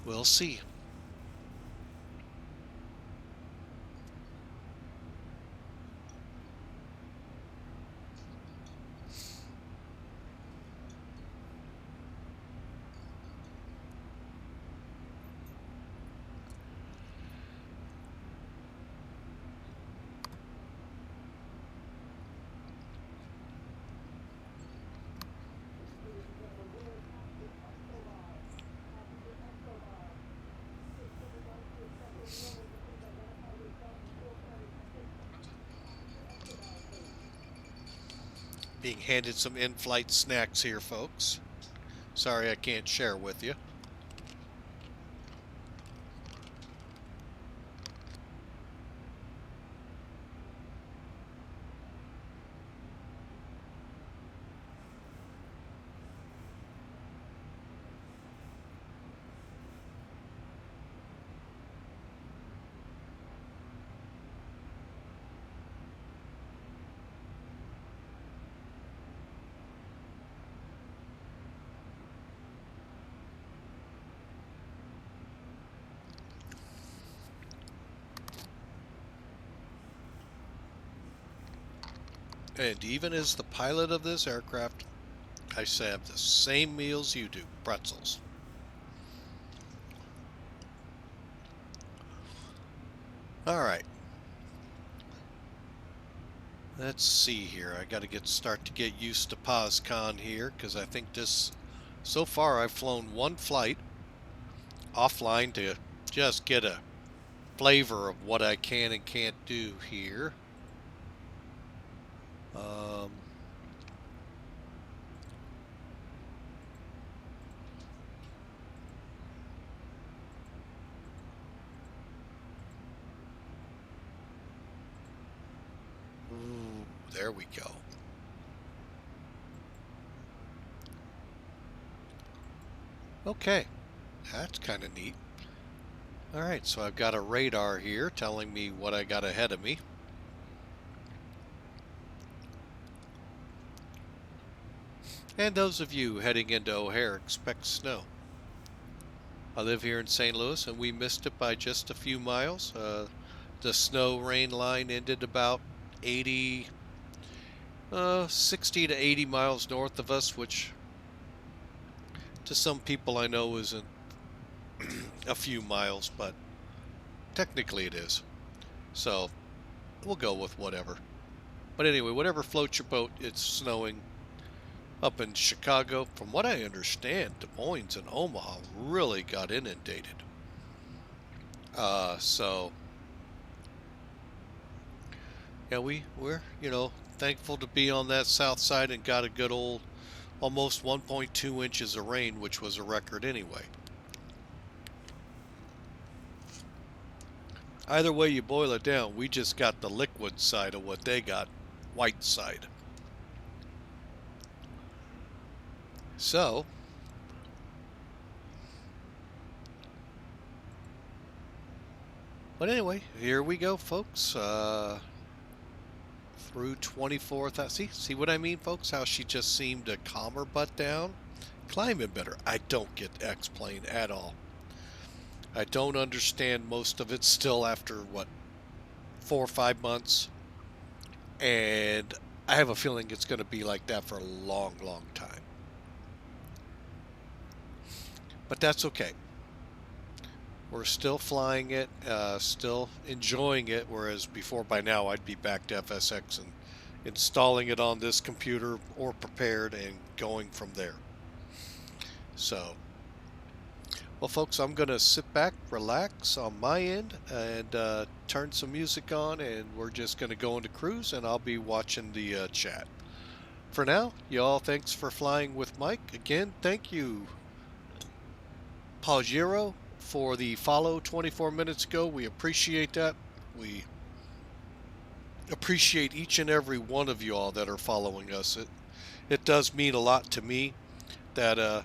we'll see. Being handed some in-flight snacks here, folks. Sorry I can't share with you. And even as the pilot of this aircraft, I have the same meals you do, pretzels. All right. Let's see here. I got to start to get used to POSCON here, because I think this, so far I've flown one flight offline to just get a flavor of what I can and can't do here. Ooh, there we go. Okay, that's kind of neat. Alright, so I've got a radar here telling me what I got ahead of me. And those of you heading into O'Hare, expect snow. I live here in St. Louis, and we missed it by just a few miles. The snow rain line ended about 60 to 80 miles north of us, which to some people I know isn't a few miles, but technically it is. So we'll go with whatever. But anyway, whatever floats your boat, it's snowing up in Chicago. From what I understand, Des Moines and Omaha really got inundated. So yeah, we're thankful to be on that south side and got a good old almost 1.2 inches of rain, which was a record anyway. Either way you boil it down, we just got the liquid side of what they got, white side. So, But anyway, here we go, folks. Through 24th. See what I mean, folks? How she just seemed to calm her butt down? Climbing better. I don't get X-Plane at all. I don't understand most of it still after, what, 4 or 5 months. And I have a feeling it's going to be like that for a long, long time. But that's okay. We're still flying it, still enjoying it, whereas before by now I'd be back to FSX and installing it on this computer or prepared and going from there. So, well, folks, I'm going to sit back, relax on my end, and turn some music on, and we're just going to go into cruise, and I'll be watching the chat. For now, y'all, thanks for flying with Mike. Again, thank you, Pajero, for the follow 24 minutes ago. We appreciate that. We appreciate each and every one of you all that are following us. It does mean a lot to me that,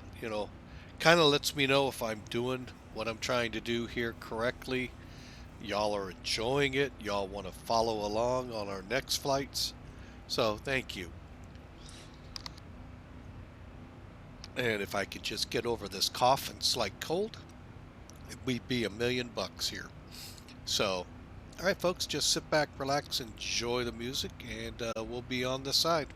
kind of lets me know if I'm doing what I'm trying to do here correctly. Y'all are enjoying it. Y'all want to follow along on our next flights. So thank you. And if I could just get over this cough and slight cold, we'd be $1,000,000 here. So, all right, folks, just sit back, relax, enjoy the music, and we'll be on the side.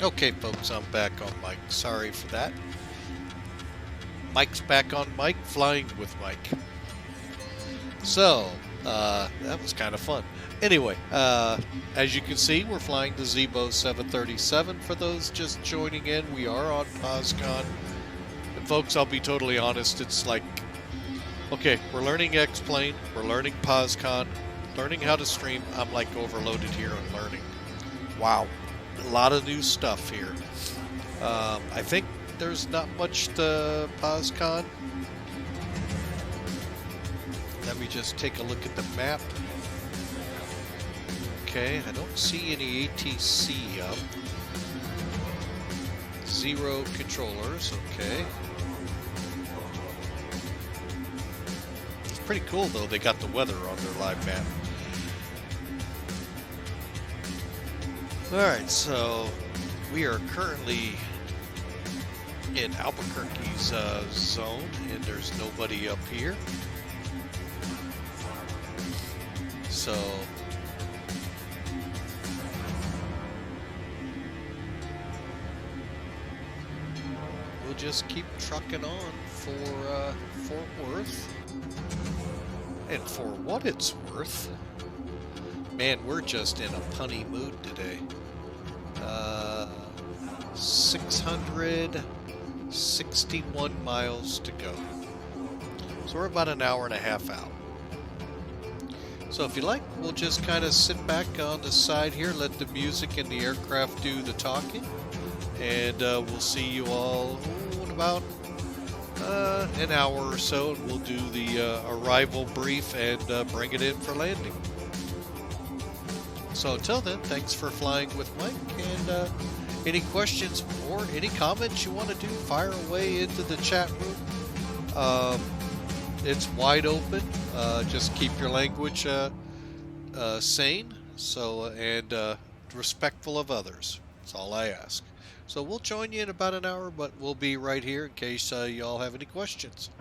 Okay, folks, I'm back on mic. Sorry for that. Mike's back on mic, flying with Mike. So, that was kind of fun. Anyway, as you can see, we're flying the Zibo 737. For those just joining in, we are on POSCON. And folks, I'll be totally honest, it's like, okay, we're learning X-Plane, we're learning POSCON, learning how to stream. I'm like overloaded here on learning. Wow, a lot of new stuff here. I think there's not much to POSCON. Let me just take a look at the map. Okay, I don't see any ATC up. 0 controllers, okay. It's pretty cool though, they got the weather on their live map. Alright, so we are currently in Albuquerque's zone, and there's nobody up here. So we'll just keep trucking on for Fort Worth. And for what it's worth, man, we're just in a punny mood today. 661 miles to go. So we're about an hour and a half out. So if you like, we'll just kind of sit back on the side here, let the music and the aircraft do the talking, and we'll see you all in about an hour or so, and we'll do the arrival brief and bring it in for landing. So until then, thanks for flying with Mike, and any questions or any comments you want to do, fire away into the chat room. It's wide open. Just keep your language sane, and respectful of others. That's all I ask. So we'll join you in about an hour, but we'll be right here in case you all have any questions.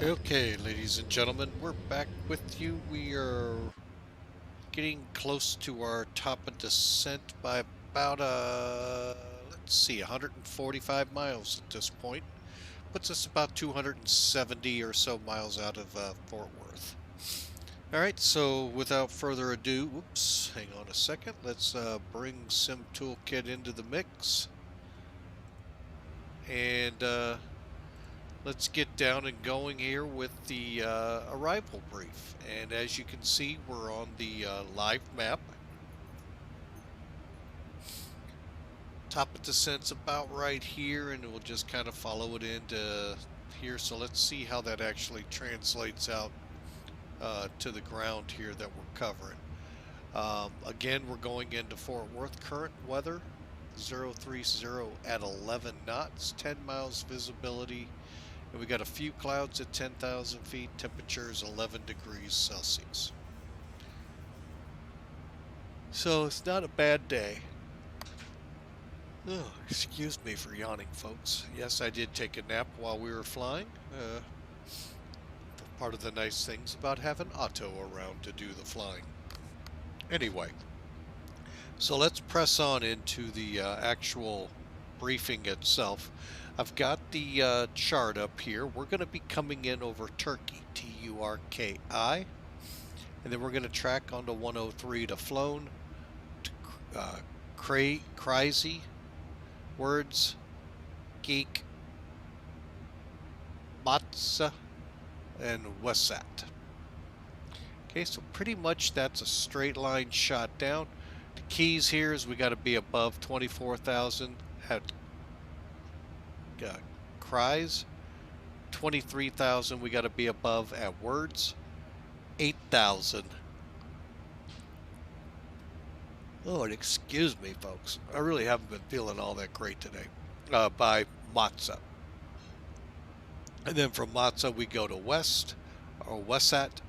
Okay, ladies and gentlemen, we're back with you. We are getting close to our top of descent by about, let's see, 145 miles at this point. Puts us about 270 or so miles out of Fort Worth. All right, so without further ado, whoops, hang on a second. Let's bring Sim Toolkit into the mix. And let's get down and going here with the arrival brief. And as you can see, we're on the live map. Top of descent's about right here, and we'll just kind of follow it into here. So let's see how that actually translates out to the ground here that we're covering. Again, we're going into Fort Worth. Current weather, 030 at 11 knots, 10 miles visibility. And we got a few clouds at 10,000 feet, temperatures 11 degrees Celsius. So it's not a bad day. Oh, excuse me for yawning, folks. Yes, I did take a nap while we were flying. Part of the nice things about having Otto around to do the flying. Anyway, so let's press on into the actual briefing itself. I've got the chart up here. We're going to be coming in over Turkey, Turki, and then we're going to track onto 103 to Flown, to Crazy, Words, Geek, Matza, and Wesat. Okay, so pretty much that's a straight line shot down. The keys here is we got to be above 24,000 at Cries, 23,000 we got to be above at Words, 8,000. Oh, and excuse me, folks. I really haven't been feeling all that great today. By Matza. And then from Matza we go to West, or Wesat.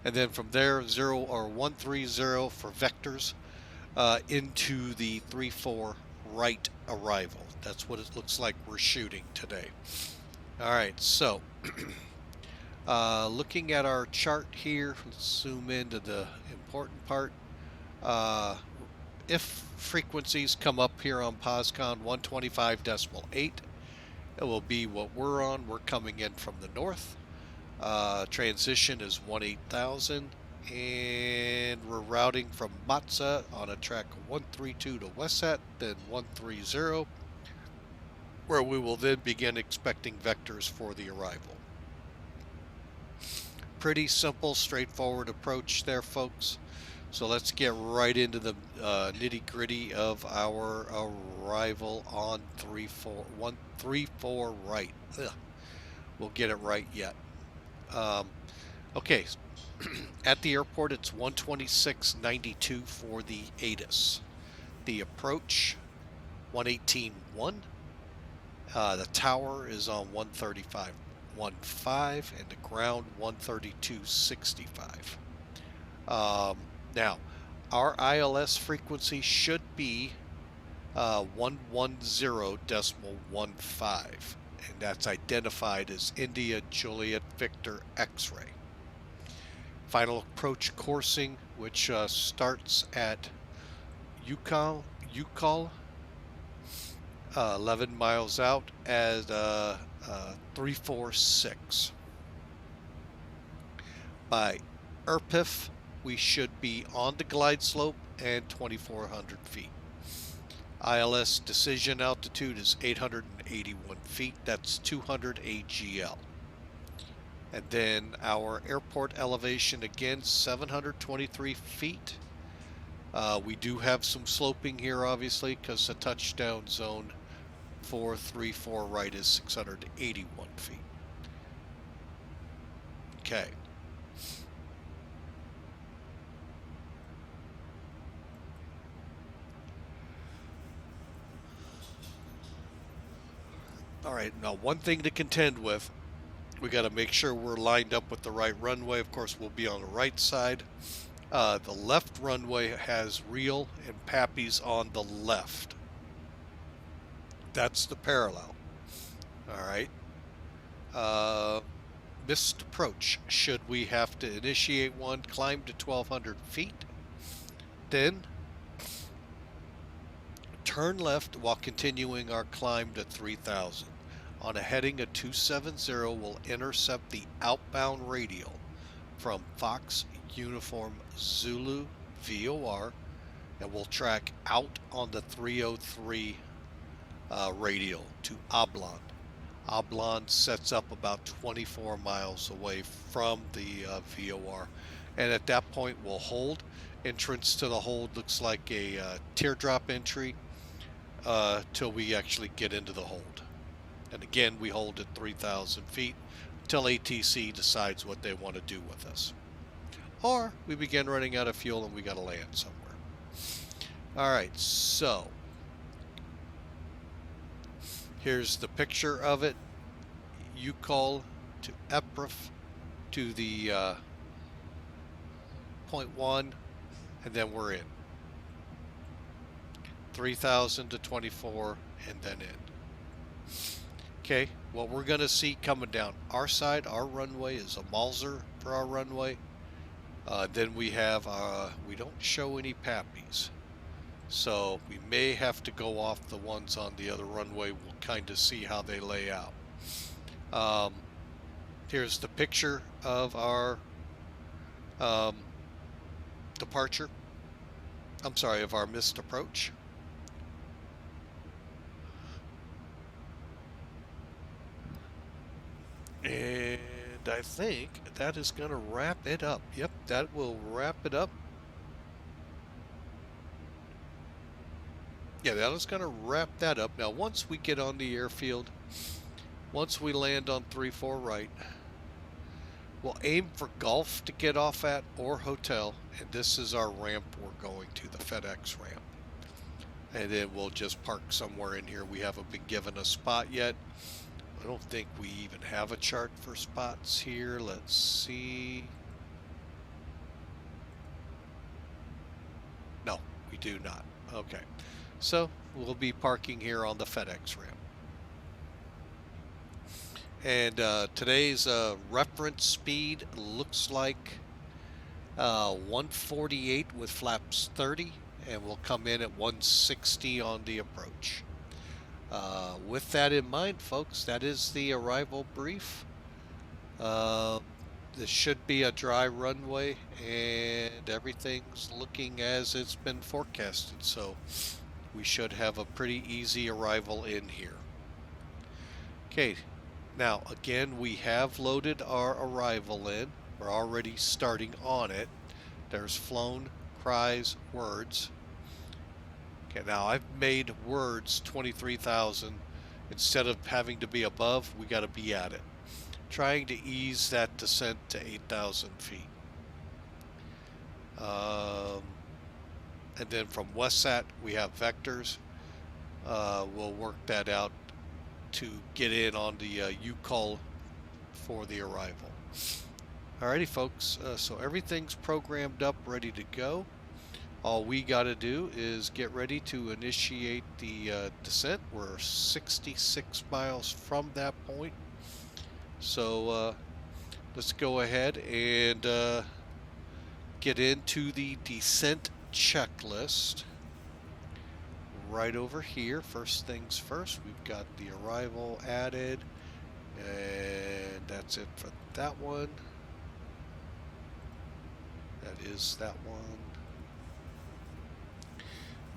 And then from there, 0 or 130 for vectors into the 34 right arrival. That's what it looks like we're shooting today. All right, so looking at our chart here, let's zoom into the important part. If frequencies come up here on POSCON 125.8, it will be what we're on. We're coming in from the north. Transition is 18,000, and we're routing from Matza on a track 132 to Wesat, then 130, where we will then begin expecting vectors for the arrival. Pretty simple, straightforward approach there, folks. So let's get right into the nitty-gritty of our arrival on 134 right. Ugh. We'll get it right yet. Okay, at the airport it's 126.92 for the ATIS. The approach 118.1. The tower is on 135.15 and the ground 132.65. Now, our ILS frequency should be 110.15, and that's identified as India Juliet Victor X-ray. Final approach coursing, which starts at Yukal, 11 miles out at 346. By Irpif, we should be on the glide slope and 2,400 feet. ILS decision altitude is 881 feet. That's 200 AGL. And then our airport elevation again, 723 feet. We do have some sloping here, obviously, because the touchdown zone 434 right is 681 feet. Okay. All right, now one thing to contend with, we got to make sure we're lined up with the right runway. Of course, we'll be on the right side. The left runway has Real and Pappy's on the left. That's the parallel. All right. missed approach should we have to initiate one, climb to 1,200 feet, then turn left while continuing our climb to 3,000. On a heading of 270, we'll intercept the outbound radial from Fox Uniform Zulu VOR, and we'll track out on the 303 radial to Oblon. Oblon sets up about 24 miles away from the VOR, and at that point we'll hold. Entrance to the hold looks like a teardrop entry till we actually get into the hold. And again, we hold at 3,000 feet until ATC decides what they want to do with us. Or we begin running out of fuel and we got to land somewhere. All right, so here's the picture of it. You call to EPRF to the 0.1, and then we're in. 3,000 to 24, and then in. Okay, what we're going to see coming down our side, our runway is a Malzer for our runway. Then we have, we don't show any Pappies. So we may have to go off the ones on the other runway. We'll kind of see how they lay out. Here's the picture of our departure. I'm sorry, of our missed approach. And I think that is going to wrap it up. Yep, that will wrap it up. Yeah, that is going to wrap that up. Now, once we get on the airfield, once we land on 3-4 right, we'll aim for Gulf to get off at or hotel. And this is our ramp we're going to, the FedEx ramp. And then we'll just park somewhere in here. We haven't been given a spot yet. I don't think we even have a chart for spots here. Let's see. No, we do not. Okay. So we'll be parking here on the FedEx ramp. And today's reference speed looks like 148 with flaps 30, and we'll come in at 160 on the approach. With that in mind, folks, that is the arrival brief. This should be a dry runway, and everything's looking as it's been forecasted, so we should have a pretty easy arrival in here. Okay, now again, we have loaded our arrival in. We're already starting on it. There's flown, cries, words. Okay, now I've made words 23,000. Instead of having to be above, we got to be at it. Trying to ease that descent to 8,000 feet. And then from WestSat, we have vectors. We'll work that out to get in on the UCall for the arrival. Alrighty, folks. So everything's programmed up, ready to go. All we got to do is get ready to initiate the descent. We're 66 miles from that point. So let's go ahead and get into the descent checklist. Right over here, first things first, we've got the arrival added, and that's it for that one. That is that one.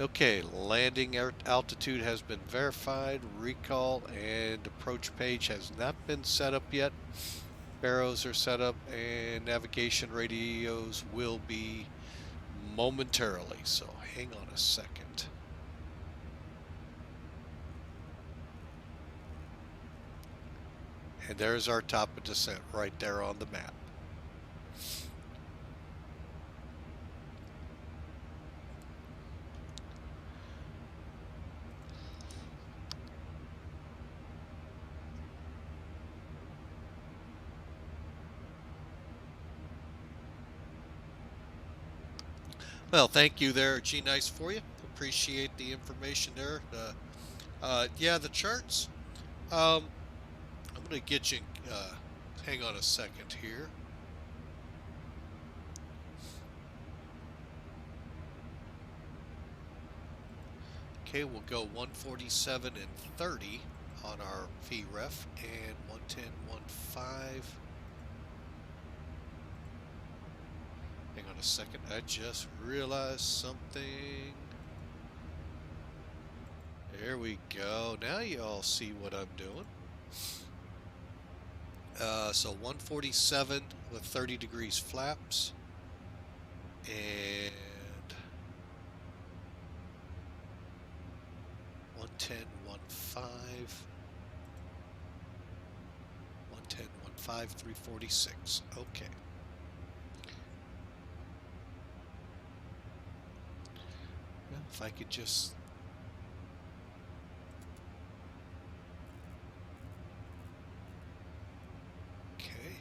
Okay, landing altitude has been verified, recall and approach page has not been set up yet. Barrows are set up and navigation radios will be momentarily, so hang on a second. And there's our top of descent right there on the map. Well, thank you there, G. Nice for you. Appreciate the information there. Yeah, the charts. I'm going to get you Hang on a second here. Okay, we'll go 147 and 30 on our VREF and 110.15. Hang on a second, I just realized something. There we go. Now you all see what I'm doing. So 147 with 30 degrees flaps. And 110.15. 110.15, 346. Okay. Well, if I could just... Okay.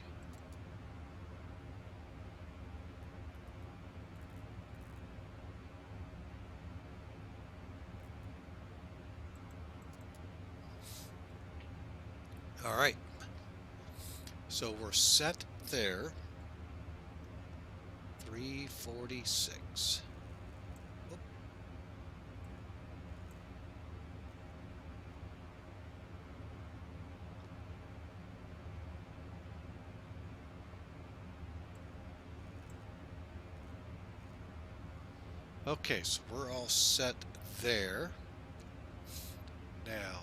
All right. So we're set there. 346. Oop. Okay, so we're all set there. Now,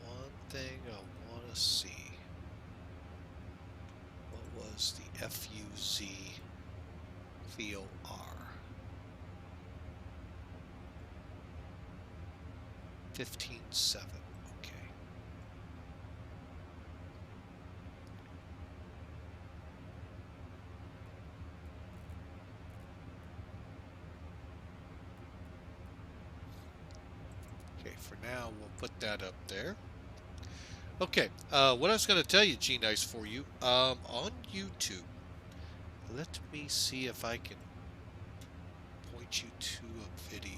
one thing I want to see. What was the FUZ VOR? 15.7. Okay. Okay, for now, we'll put that up there. Okay, what I was going to tell you, G-Nice, for you, on YouTube, let me see if I can point you to a video.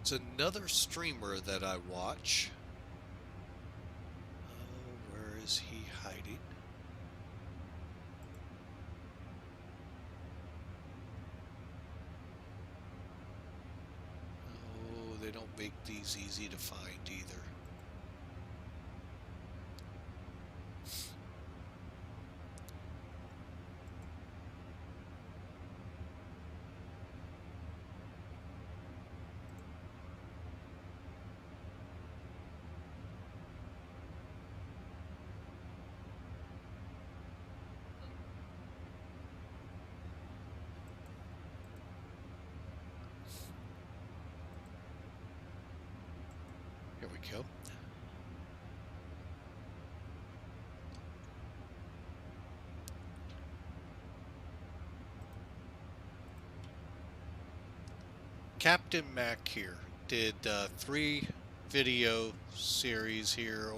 It's another streamer that I watch. Where is he hiding? Oh, they don't make these easy to find either. Here we go. Captain Mac here did 3 video series here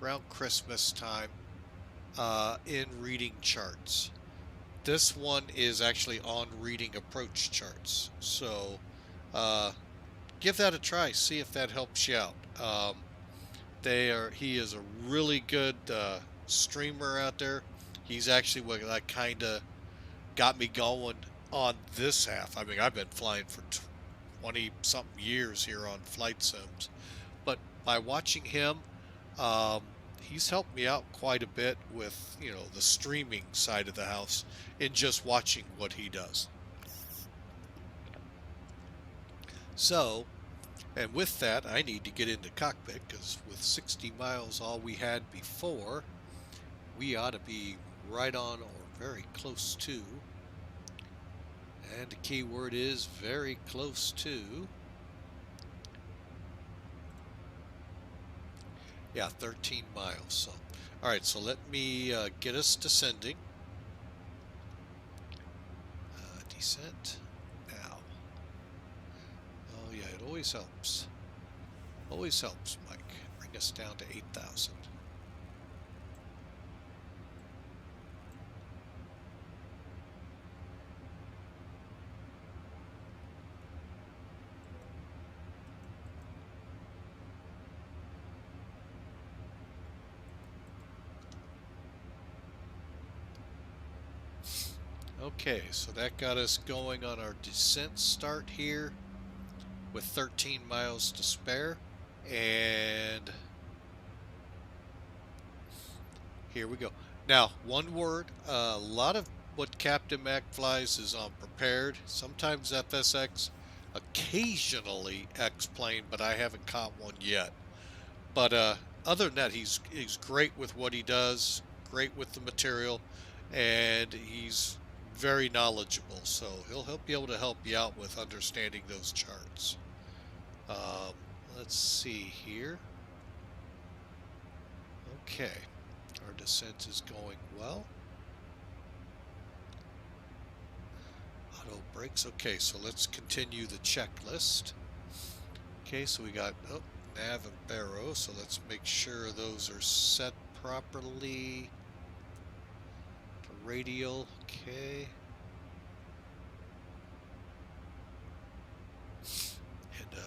around Christmas time in reading charts. This one is actually on reading approach charts. So give that a try. See if that helps you out. He is a really good streamer out there. He's actually what kind of got me going on this half. I mean, I've been flying for 20-something years here on flight sims. But by watching him, he's helped me out quite a bit with, the streaming side of the house in just watching what he does. So, and with that, I need to get into cockpit because with 60 miles all we had before, we ought to be right on or very close to. And the key word is very close to. Yeah, 13 miles. So, all right, so let me get us descending. Descent now. Oh, yeah, it always helps. Always helps, Mike. Bring us down to 8,000. Okay, so that got us going on our descent start here with 13 miles to spare. And here we go. Now, one word, a lot of what Captain Mac flies is on prepared, sometimes FSX, occasionally X-plane, but I haven't caught one yet. But other than that, he's great with what he does, great with the material, and he's very knowledgeable. So he'll be able to help you out with understanding those charts. Let's see here. Okay, our descent is going well. Auto brakes. Okay, so let's continue the checklist. Okay, so we got nav and baro, so let's make sure those are set properly. The radial, okay. And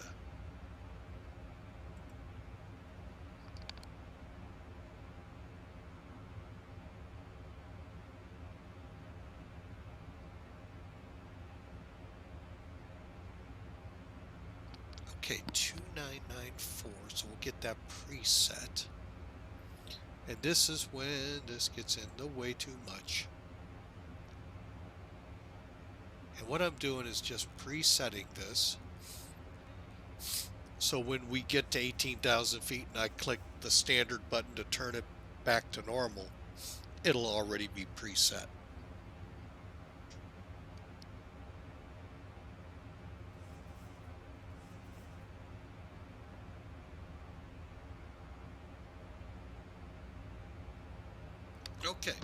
okay, 2994, so we'll get that preset. And this is when this gets in the way too much. And what I'm doing is just presetting this. So when we get to 18,000 feet and I click the standard button to turn it back to normal, it'll already be preset. Okay,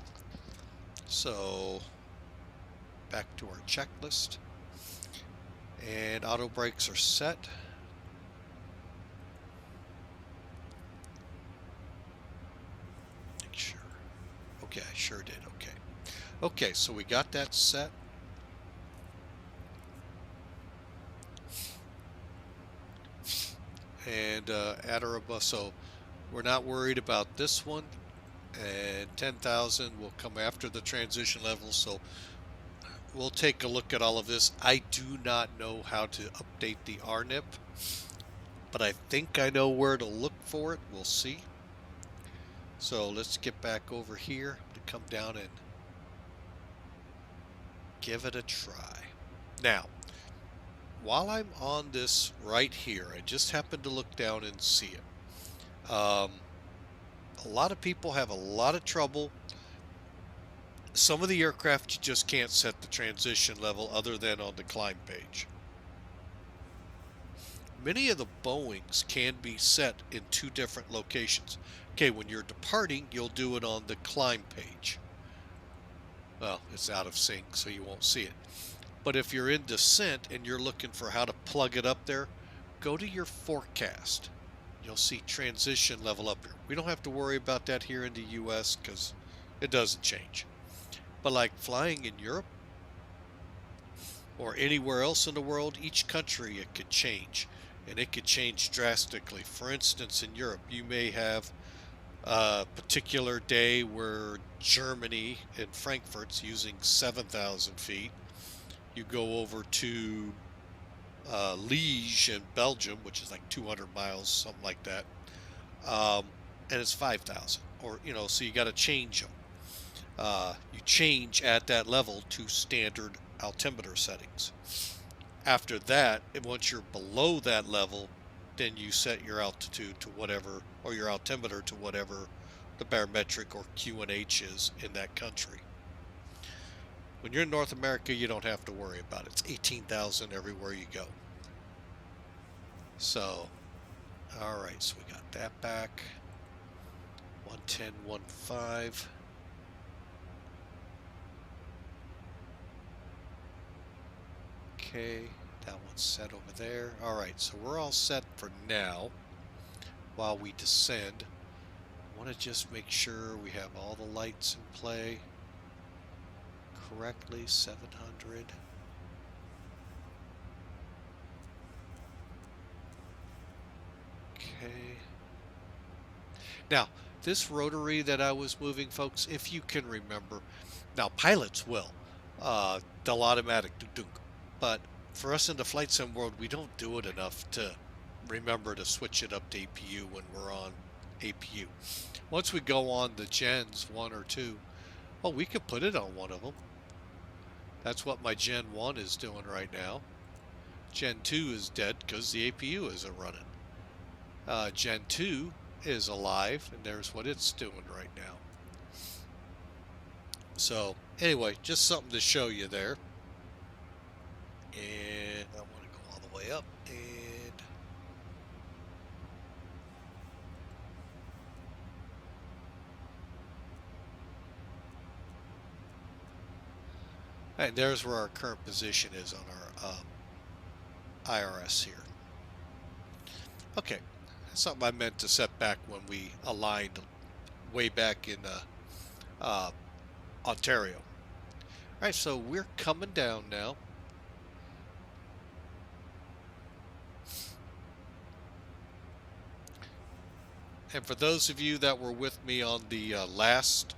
so back to our checklist, and auto brakes are set. Make sure. Okay, I sure did. Okay. Okay, so we got that set. And at or above, so we're not worried about this one. And 10,000 will come after the transition level, so we'll take a look at all of this. I do not know how to update the RNIP, but I think I know where to look for it. We'll see. So let's get back over here to come down and give it a try. Now, while I'm on this right here, I just happened to look down and see it. A lot of people have a lot of trouble. Some of the aircraft you just can't set the transition level other than on the climb page. Many of the Boeings can be set in two different locations. Okay, when you're departing, you'll do it on the climb page. Well, it's out of sync, so you won't see it. But if you're in descent and you're looking for how to plug it up there, go to your forecast. You'll see transition level up here. We don't have to worry about that here in the US because it doesn't change. But like flying in Europe or anywhere else in the world, each country it could change. And it could change drastically. For instance, in Europe, you may have a particular day where Germany in Frankfurt's using 7,000 feet. You go over to Liège in Belgium, which is like 200 miles, something like that, and it's 5,000. Or, so you got to change them. You change at that level to standard altimeter settings. After that, and once you're below that level, then you set your altitude to whatever, or your altimeter to whatever the barometric or QNH is in that country. When you're in North America, you don't have to worry about it. It's 18,000 everywhere you go. So, all right, so we got that back. 110.15. Okay, that one's set over there. All right, so we're all set for now while we descend. I want to just make sure we have all the lights in play correctly. 700. Okay. Now, this rotary that I was moving, folks, if you can remember, now pilots will. they'll automatic dunk. But for us in the flight sim world, we don't do it enough to remember to switch it up to APU when we're on APU. Once we go on the gens 1 or 2, oh, we could put it on one of them. That's what my Gen 1 is doing right now. Gen 2 is dead because the APU isn't running. Gen 2 is alive, and there's what it's doing right now. So, anyway, just something to show you there. And I want to go all the way up. And there's where our current position is on our IRS here. Okay, that's something I meant to set back when we aligned way back in Ontario. All right, so we're coming down now. And for those of you that were with me on the last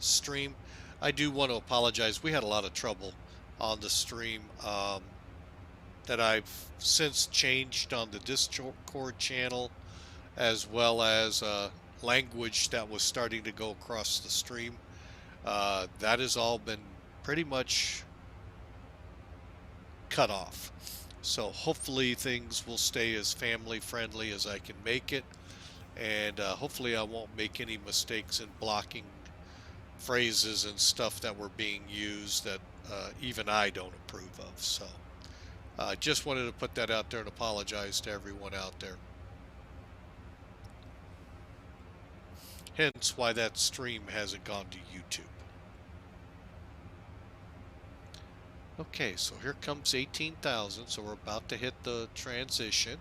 stream, I do want to apologize. We had a lot of trouble on the stream that I've since changed on the Discord channel, as well as language that was starting to go across the stream. That has all been pretty much cut off. So hopefully things will stay as family friendly as I can make it. And hopefully I won't make any mistakes in blocking phrases and stuff that were being used that even I don't approve of. So I just wanted to put that out there and apologize to everyone out there. Hence why that stream hasn't gone to YouTube. Okay, so here comes 18,000, so we're about to hit the transition.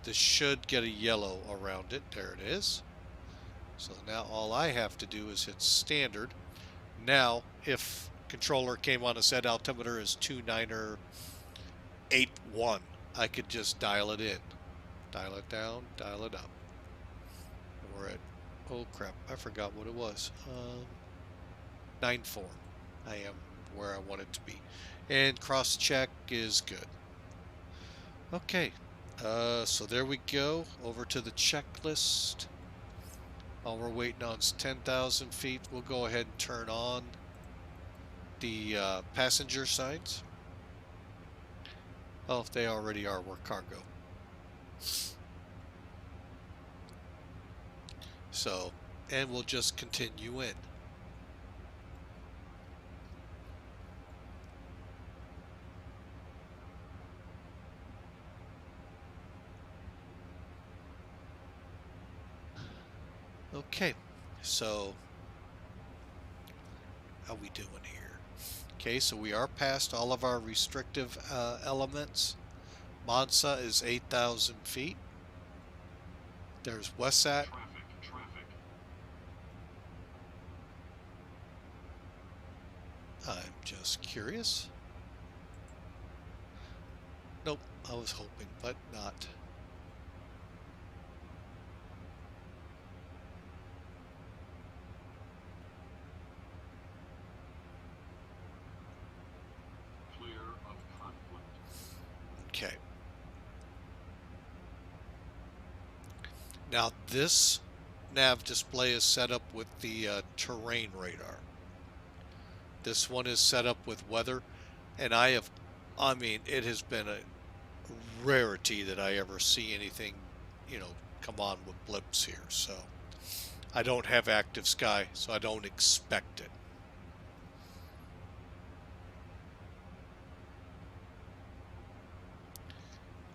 This should get a yellow around it. There it is. So now all I have to do is hit standard. Now, if controller came on and said altimeter is 2981, I could just dial it in. Dial it down, dial it up. We're at, oh crap, I forgot what it was. 94. I am where I want it to be. And cross check is good. Okay. So there we go, over to the checklist. All we're waiting on is 10,000 feet. We'll go ahead and turn on the passenger signs. Oh, they already are. We're cargo. So, and we'll just continue in. Okay, so how we doing here? Okay, so we are past all of our restrictive elements. Mansa is 8,000 feet. There's Wesat. Traffic. I'm just curious. Nope, I was hoping, but not. Clear of conflict. Okay. Now this nav display is set up with the terrain radar. This one is set up with weather, and I mean, it has been a rarity that I ever see anything, come on with blips here. So I don't have active sky, so I don't expect it.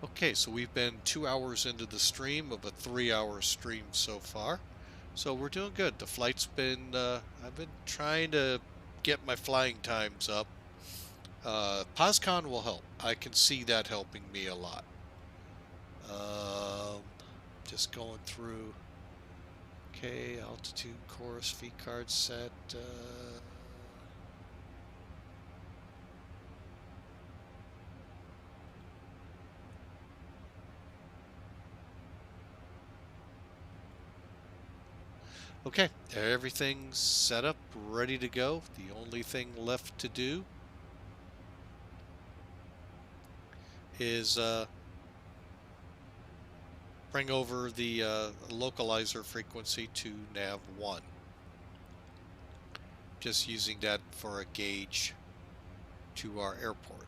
Okay, so we've been 2 hours into the stream of a 3-hour stream so far. So we're doing good. The flight's been, I've been trying to get my flying times up. POSCON will help. I can see that helping me a lot. Just going through. Okay, altitude, course, V card set. Okay, everything's set up, ready to go. The only thing left to do is bring over the localizer frequency to nav 1. Just using that for a gauge to our airport.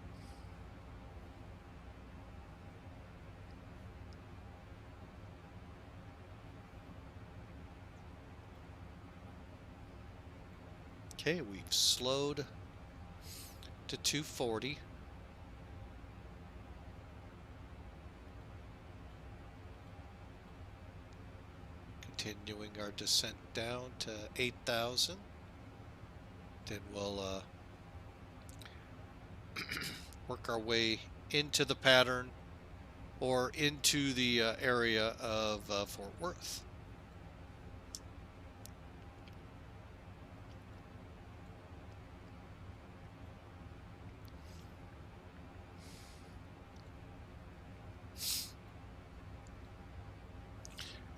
Okay, we've slowed to 240. Continuing our descent down to 8,000. Then we'll work our way into the pattern or into the area of Fort Worth.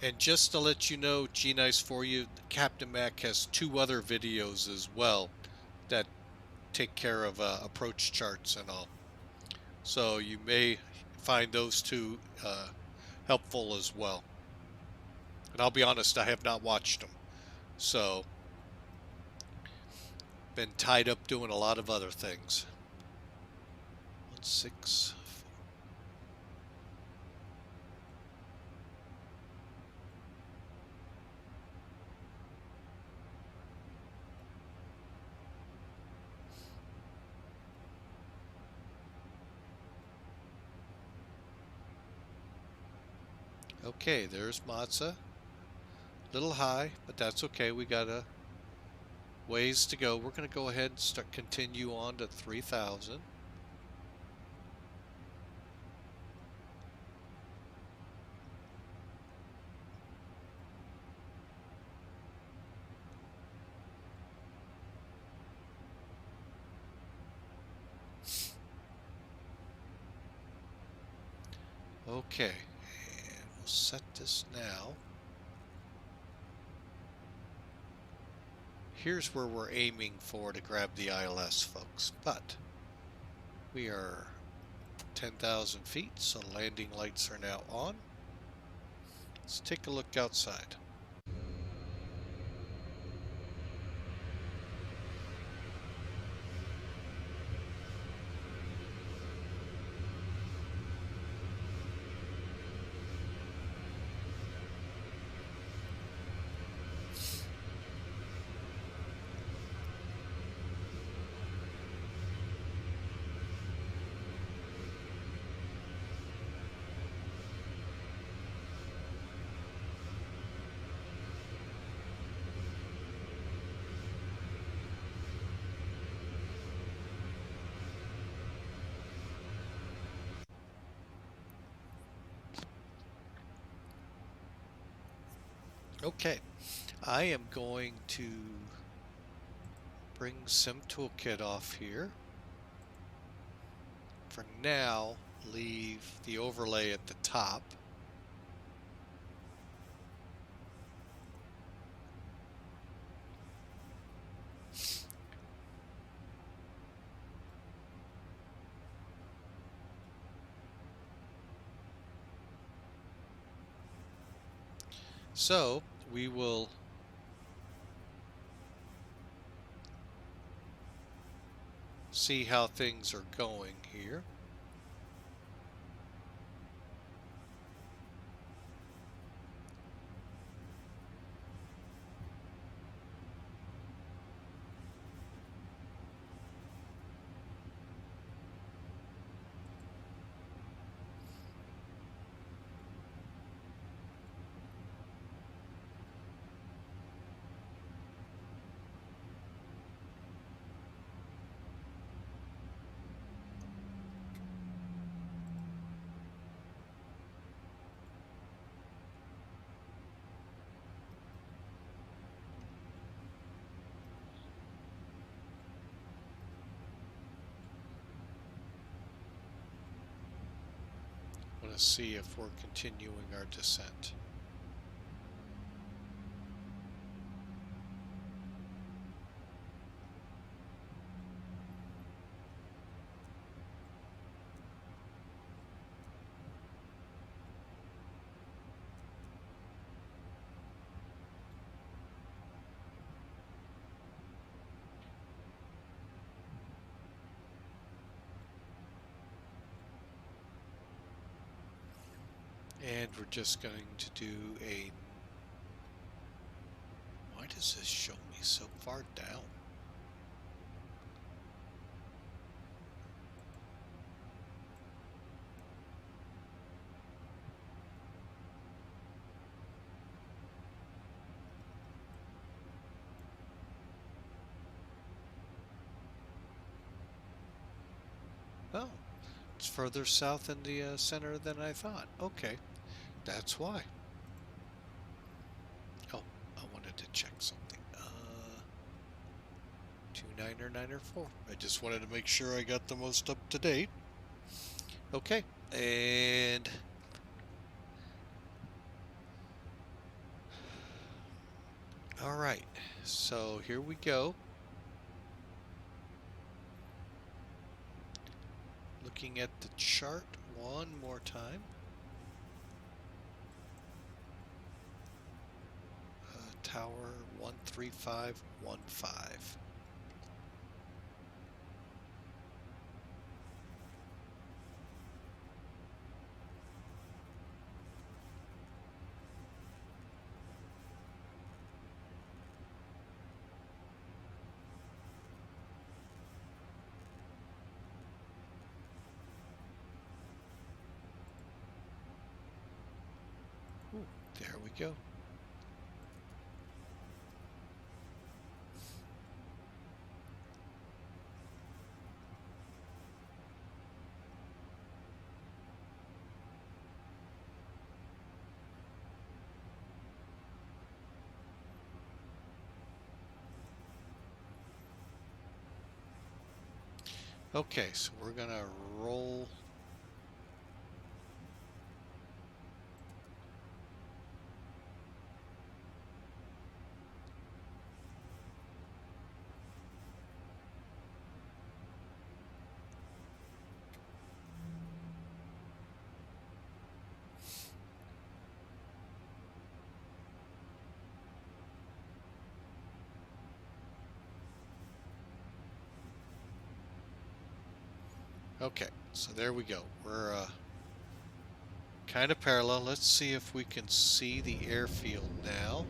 And just to let you know, G-Nice for you, Captain Mac has 2 other videos as well that take care of approach charts and all. So you may find those 2 helpful as well. And I'll be honest, I have not watched them. So, been tied up doing a lot of other things. 16. Okay, there's Matza. Little high, but that's okay. We got a ways to go. We're going to go ahead and continue on to 3,000. Okay, and we'll set this now. Here's where we're aiming for to grab the ILS, folks. But we are 10,000 feet, so landing lights are now on. Let's take a look outside. Okay, I am going to bring Sim Toolkit off here. For now, leave the overlay at the top. So we will see how things are going here. I want to see if we're continuing our descent. And we're just going to do a... Why does this show me so far down? Oh, it's further south in the center than I thought. Okay, that's why. Oh, I wanted to check something. 29 or 9 or 4. I just wanted to make sure I got the most up to date. Okay, and all right, so here we go. Looking at the chart one more time. Tower 13515. Ooh, there we go. Okay, so we're gonna roll. Okay, so there we go. We're kind of parallel. Let's see if we can see the airfield now.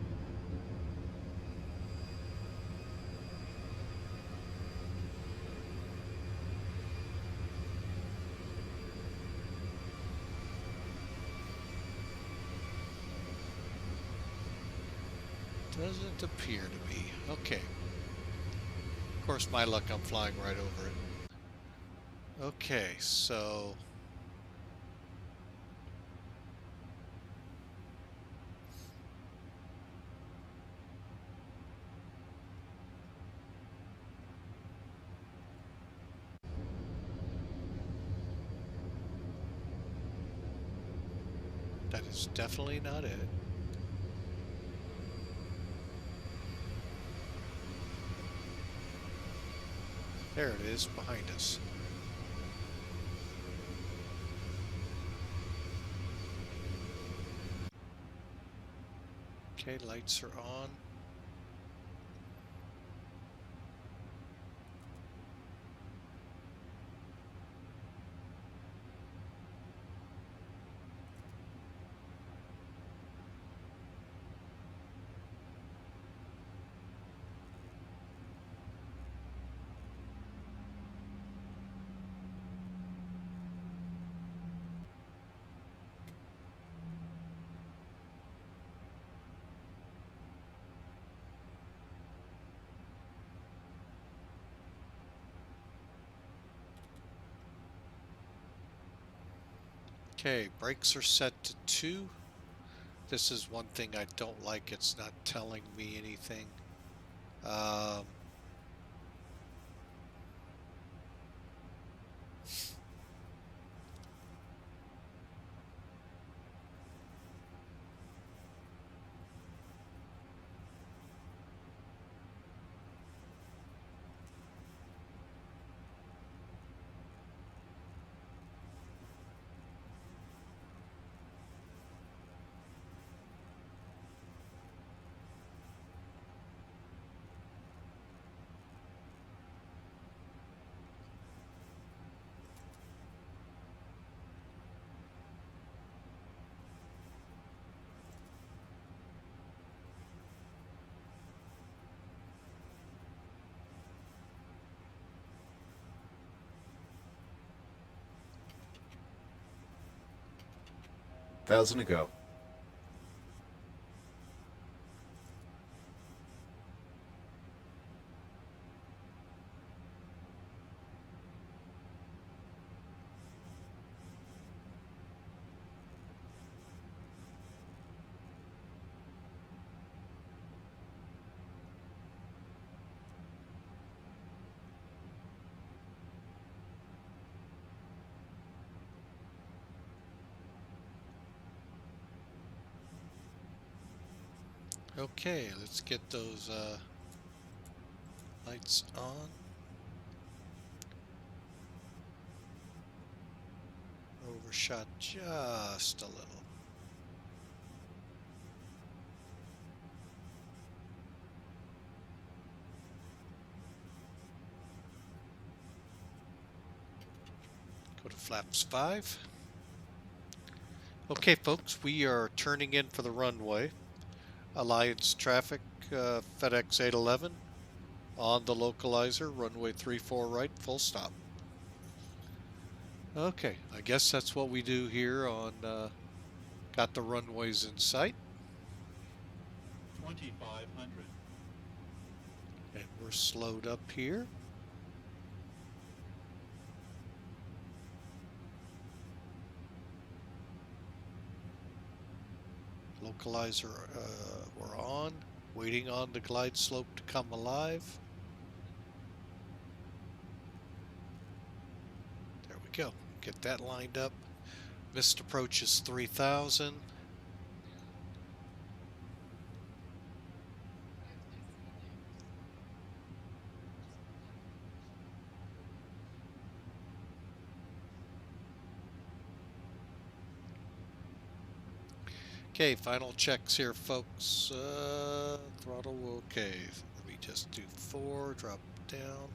Doesn't appear to be. Okay. Of course, my luck, I'm flying right over it. Okay, so... That is definitely not it. There it is, behind us. Okay, lights are on. Okay, brakes are set to 2. This is one thing I don't like. It's not telling me anything. Um, 1,000 to go. Okay, let's get those lights on. Overshot just a little. Go to flaps 5. Okay, folks, we are turning in for the runway. Alliance traffic, FedEx 811 on the localizer, runway 34 right, full stop. Okay, I guess that's what we do here on got the runways in sight. 2,500. And we're slowed up here. Localizer, we're on, waiting on the glide slope to come alive. There we go. Get that lined up. Missed approach is 3,000. Okay, final checks here, folks. Throttle, okay. Let me just do 4, drop down.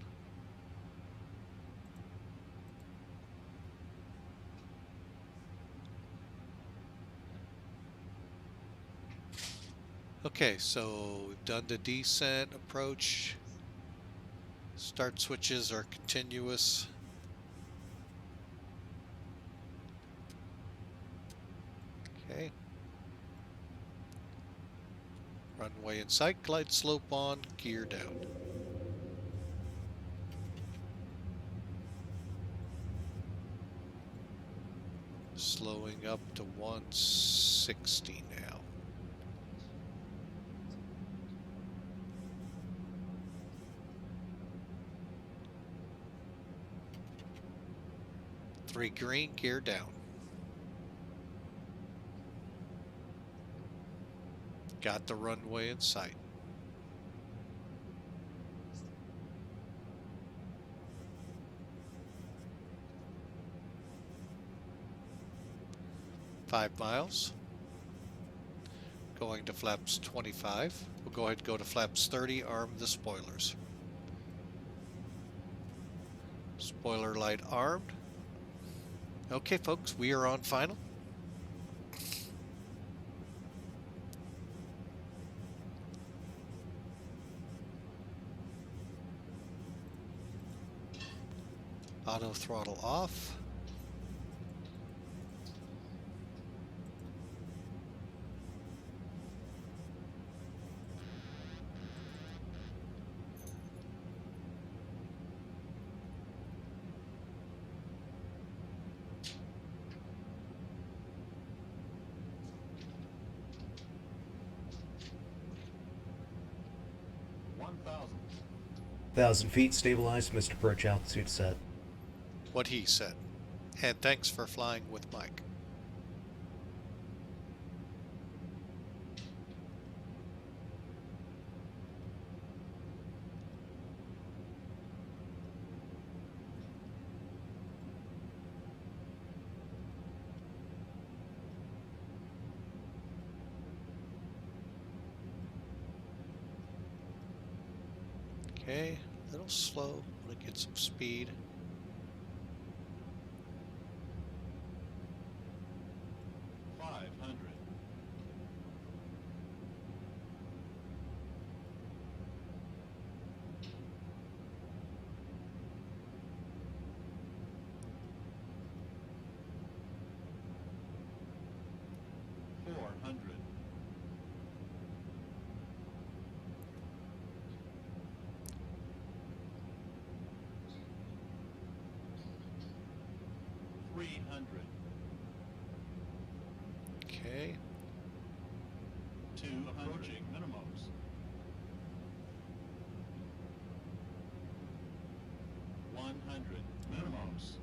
Okay, so we've done the descent approach. Start switches are continuous. Okay. Runway in sight, glide slope on, gear down. Slowing up to 160 now. Three green, gear down. Got the runway in sight. Five miles. Going to flaps 25. We'll go ahead and go to flaps 30, arm the spoilers. Spoiler light armed. Okay, folks, we are on final. Auto throttle off. $1,000. 1,000 feet, stabilized, missed approach altitude set. What he said. And thanks for flying with Mike. Okay, a little slow. Want to get some speed. $500. 400. 300. Okay. 2 approaching minimums. 100 minimums.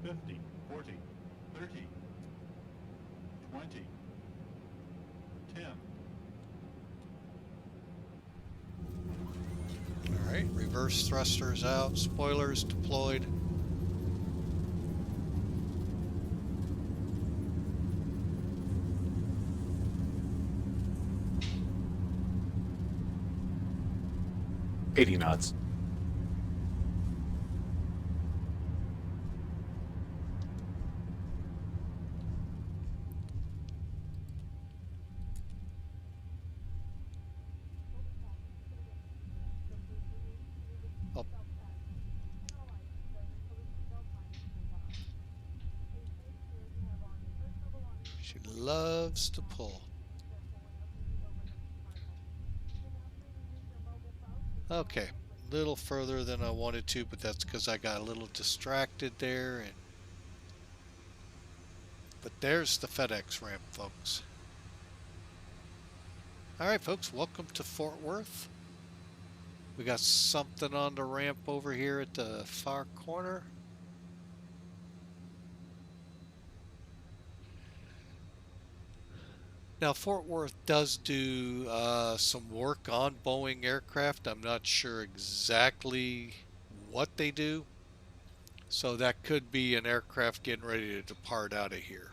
50, 40, 30, 20, 10. All right. Reverse thrusters out. Spoilers deployed. $80 knots. Oh. She loves to pull. Okay, a little further than I wanted to, but that's because I got a little distracted there. But there's the FedEx ramp, folks. All right, folks, welcome to Fort Worth. We got something on the ramp over here at the far corner. Now, Fort Worth does do some work on Boeing aircraft. I'm not sure exactly what they do. So that could be an aircraft getting ready to depart out of here.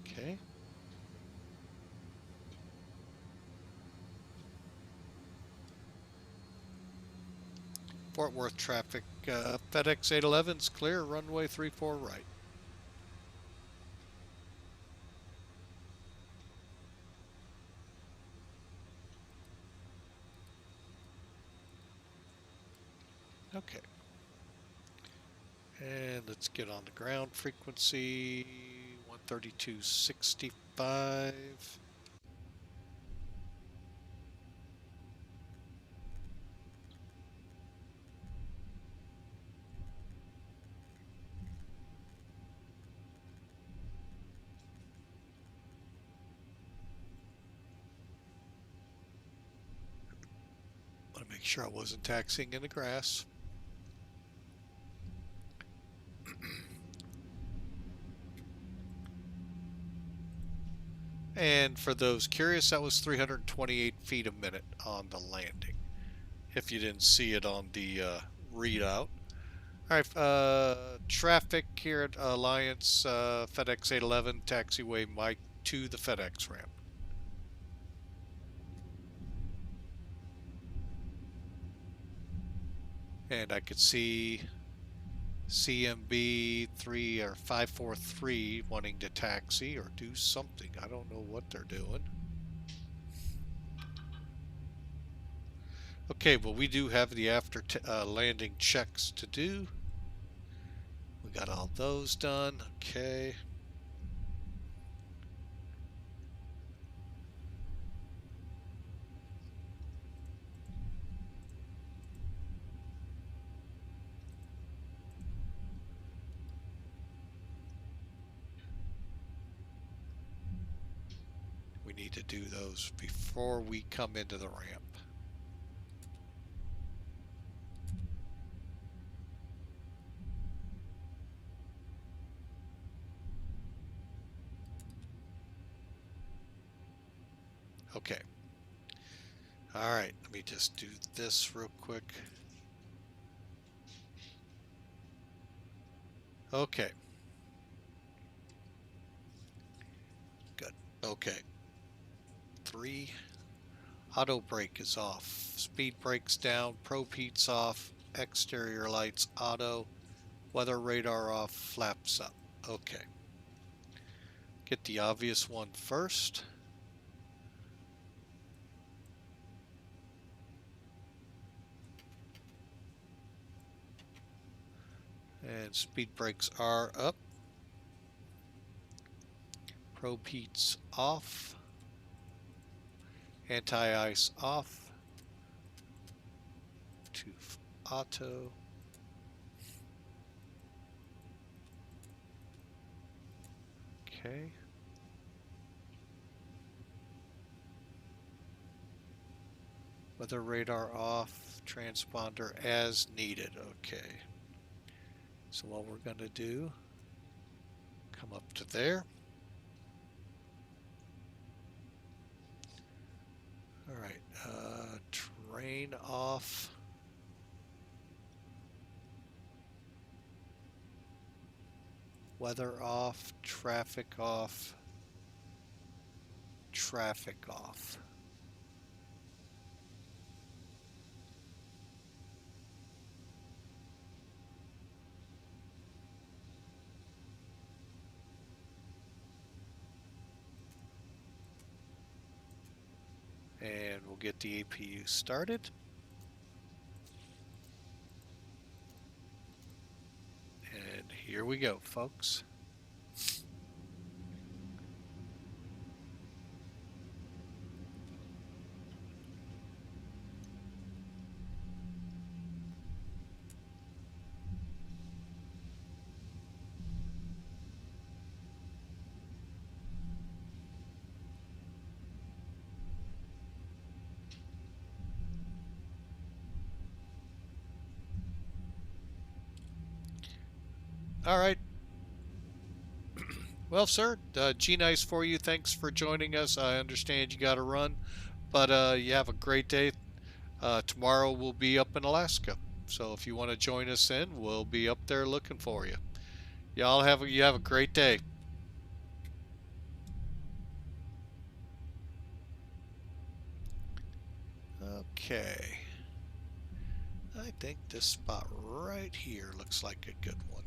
Okay. Fort Worth traffic, FedEx 811's clear, runway 34 right. Okay. And let's get on the ground frequency, 132.65. Want to make sure I wasn't taxiing in the grass. And for those curious, that was 328 feet a minute on the landing, if you didn't see it on the readout. All right, traffic here at Alliance, FedEx 811, taxiway Mike to the FedEx ramp. And I could see CMB 3 or 543 wanting to taxi or do something. I don't know what they're doing. Okay, well, we do have the after landing checks to do. We got all those done. Okay. We need to do those before we come into the ramp. Okay. All right, let me just do this real quick. Okay. Good. Okay. 3. Auto brake is off. Speed brake's down. Probe heat's off. Exterior lights auto. Weather radar off. Flaps up. Okay. Get the obvious one first. And speed brakes are up. Probe heats off. Anti-ice off. To auto. Okay. Weather radar off. Transponder as needed. Okay. So what we're going to do, come up to there. All right. Terrain off. Weather off. Traffic off. Traffic off. And we'll get the APU started. And here we go, folks. All right. Well, sir, G-Nice for you. Thanks for joining us. I understand you got to run, but you have a great day. Tomorrow we'll be up in Alaska. So if you want to join us in, we'll be up there looking for you. Y'all have a great day. Okay. I think this spot right here looks like a good one.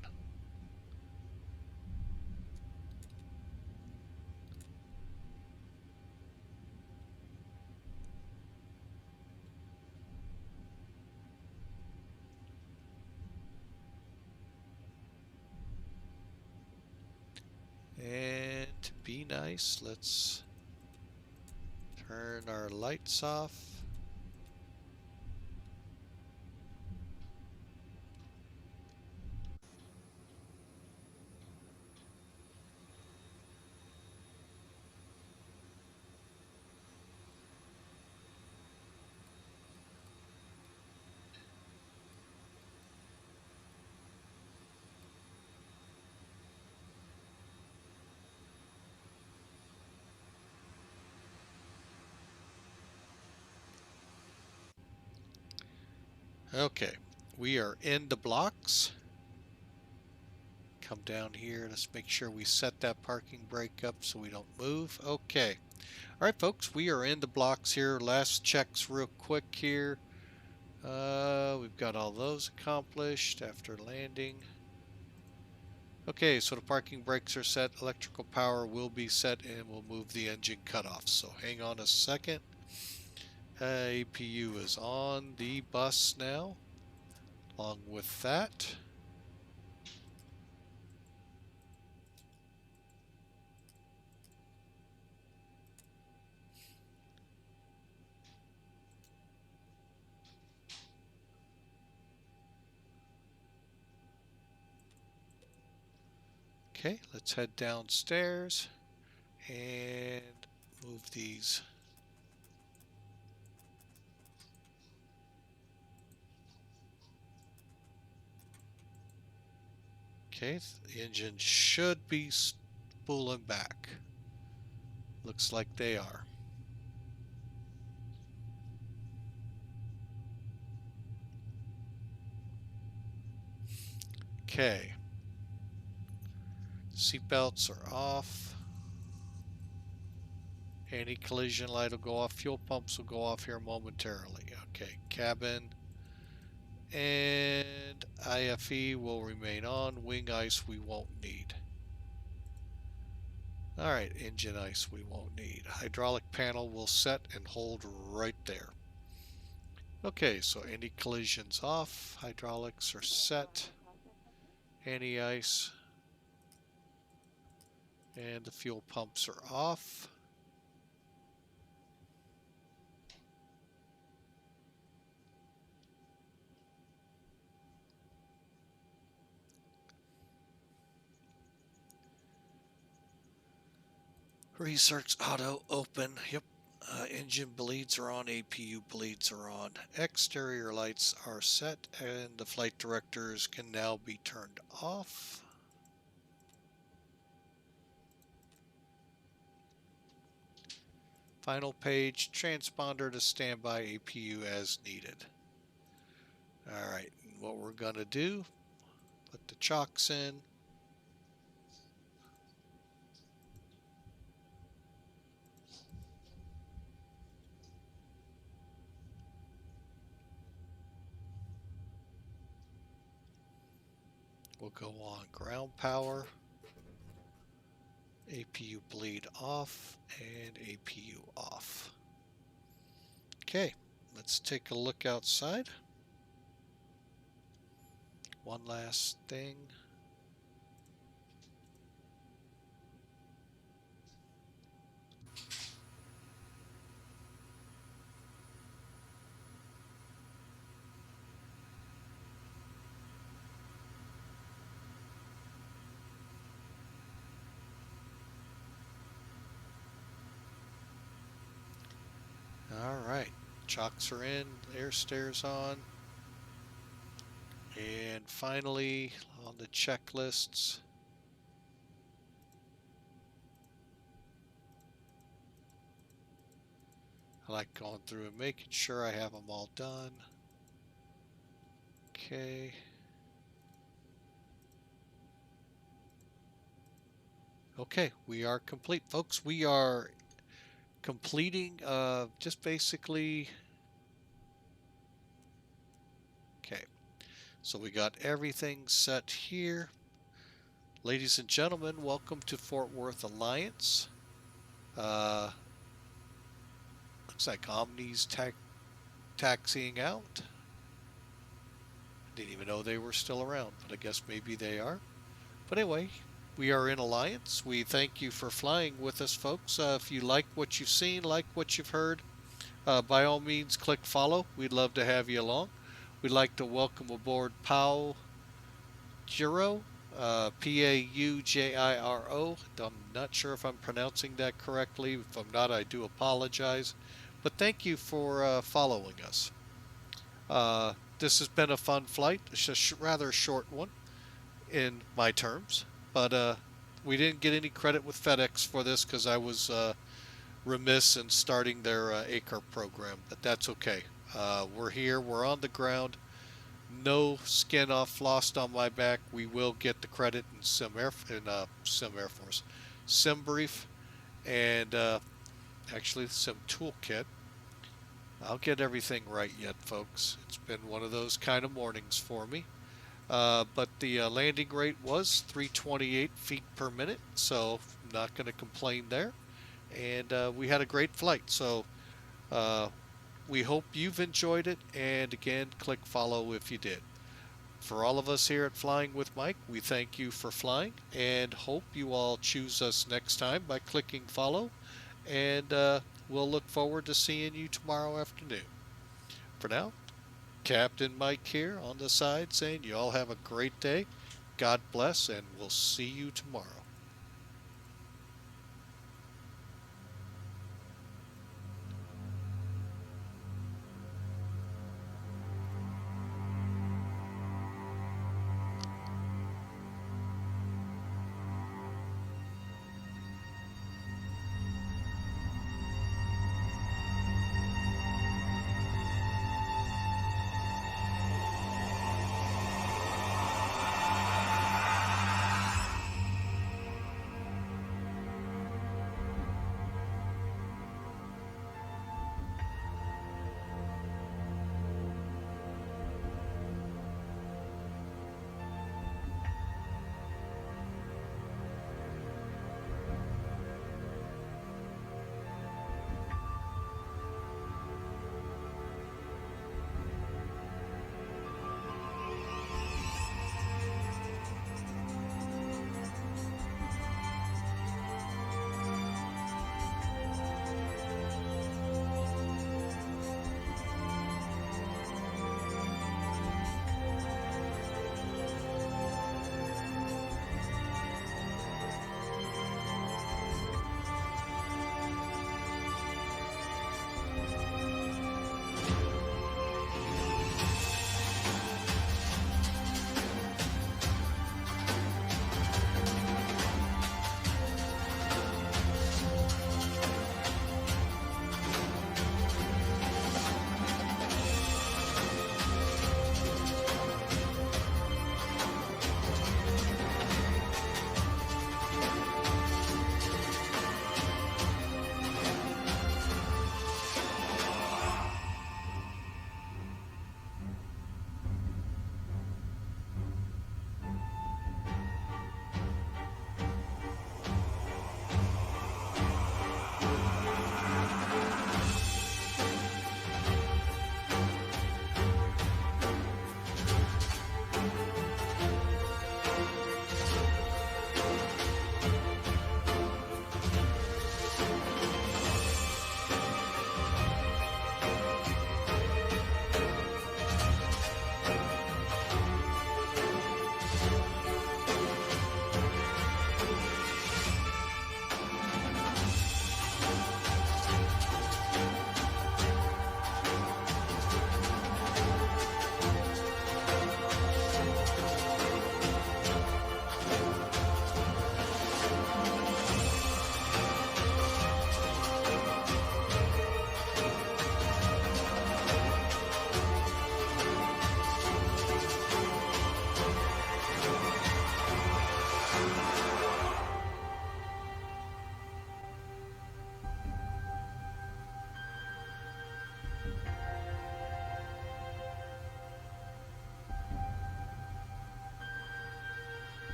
And to be nice, let's turn our lights off. Okay, we are in the blocks. Come down here. Let's make sure we set that parking brake up so we don't move. Okay. All right, folks, we are in the blocks here. Last checks real quick here. We've got all those accomplished after landing. Okay, so the parking brakes are set. Electrical power will be set, and we'll move the engine cutoff. So hang on a second. APU is on the bus now. Along with that, okay, let's head downstairs and move these. Okay, the engine should be spooling back. Looks like they are. Okay. Seatbelts are off. Anti-collision light will go off. Fuel pumps will go off here momentarily. Okay, cabin and IFE will remain on. Wing ice we won't need. Alright, engine ice we won't need. Hydraulic panel will set and hold right there. Okay, so anti-collision's off. Hydraulics are set. anti-ice, and the fuel pumps are off. Research auto open. Yep. Engine bleeds are on, APU bleeds are on. Exterior lights are set, and the flight directors can now be turned off. Final page, transponder to standby APU as needed. Alright, what we're going to do, put the chocks in. We'll go on ground power, APU bleed off, and APU off. Okay, let's take a look outside. One last thing. Alright, chocks are in, air stairs on. And finally, on the checklists, I like going through and making sure I have them all done. Okay. Okay, we are complete, folks. We are completing just basically. Okay, so we got everything set here. Ladies and gentlemen, welcome to Fort Worth Alliance. Looks like Omni's taxiing out. Didn't even know they were still around, but I guess maybe they are. But anyway, we are in Alliance. We thank you for flying with us, folks. If you like what you've seen, like what you've heard, by all means, click follow. We'd love to have you along. We'd like to welcome aboard Paujiro, Paujiro. I'm not sure if I'm pronouncing that correctly. If I'm not, I do apologize. But thank you for following us. This has been a fun flight. It's a rather short one in my terms, but we didn't get any credit with FedEx for this because I was remiss in starting their ACAR program, but that's okay. We're here, we're on the ground, no skin off lost on my back. We will get the credit in Sim Air Force, Sim Brief, and actually the Sim Toolkit. I'll get everything right yet, folks. It's been one of those kind of mornings for me. But the landing rate was 328 feet per minute, so I'm not going to complain there. And we had a great flight, so we hope you've enjoyed it. And again, click follow if you did. For all of us here at Flying with Mike, we thank you for flying and hope you all choose us next time by clicking follow. And we'll look forward to seeing you tomorrow afternoon. For now, Captain Mike here on the side saying you all have a great day. God bless, and we'll see you tomorrow.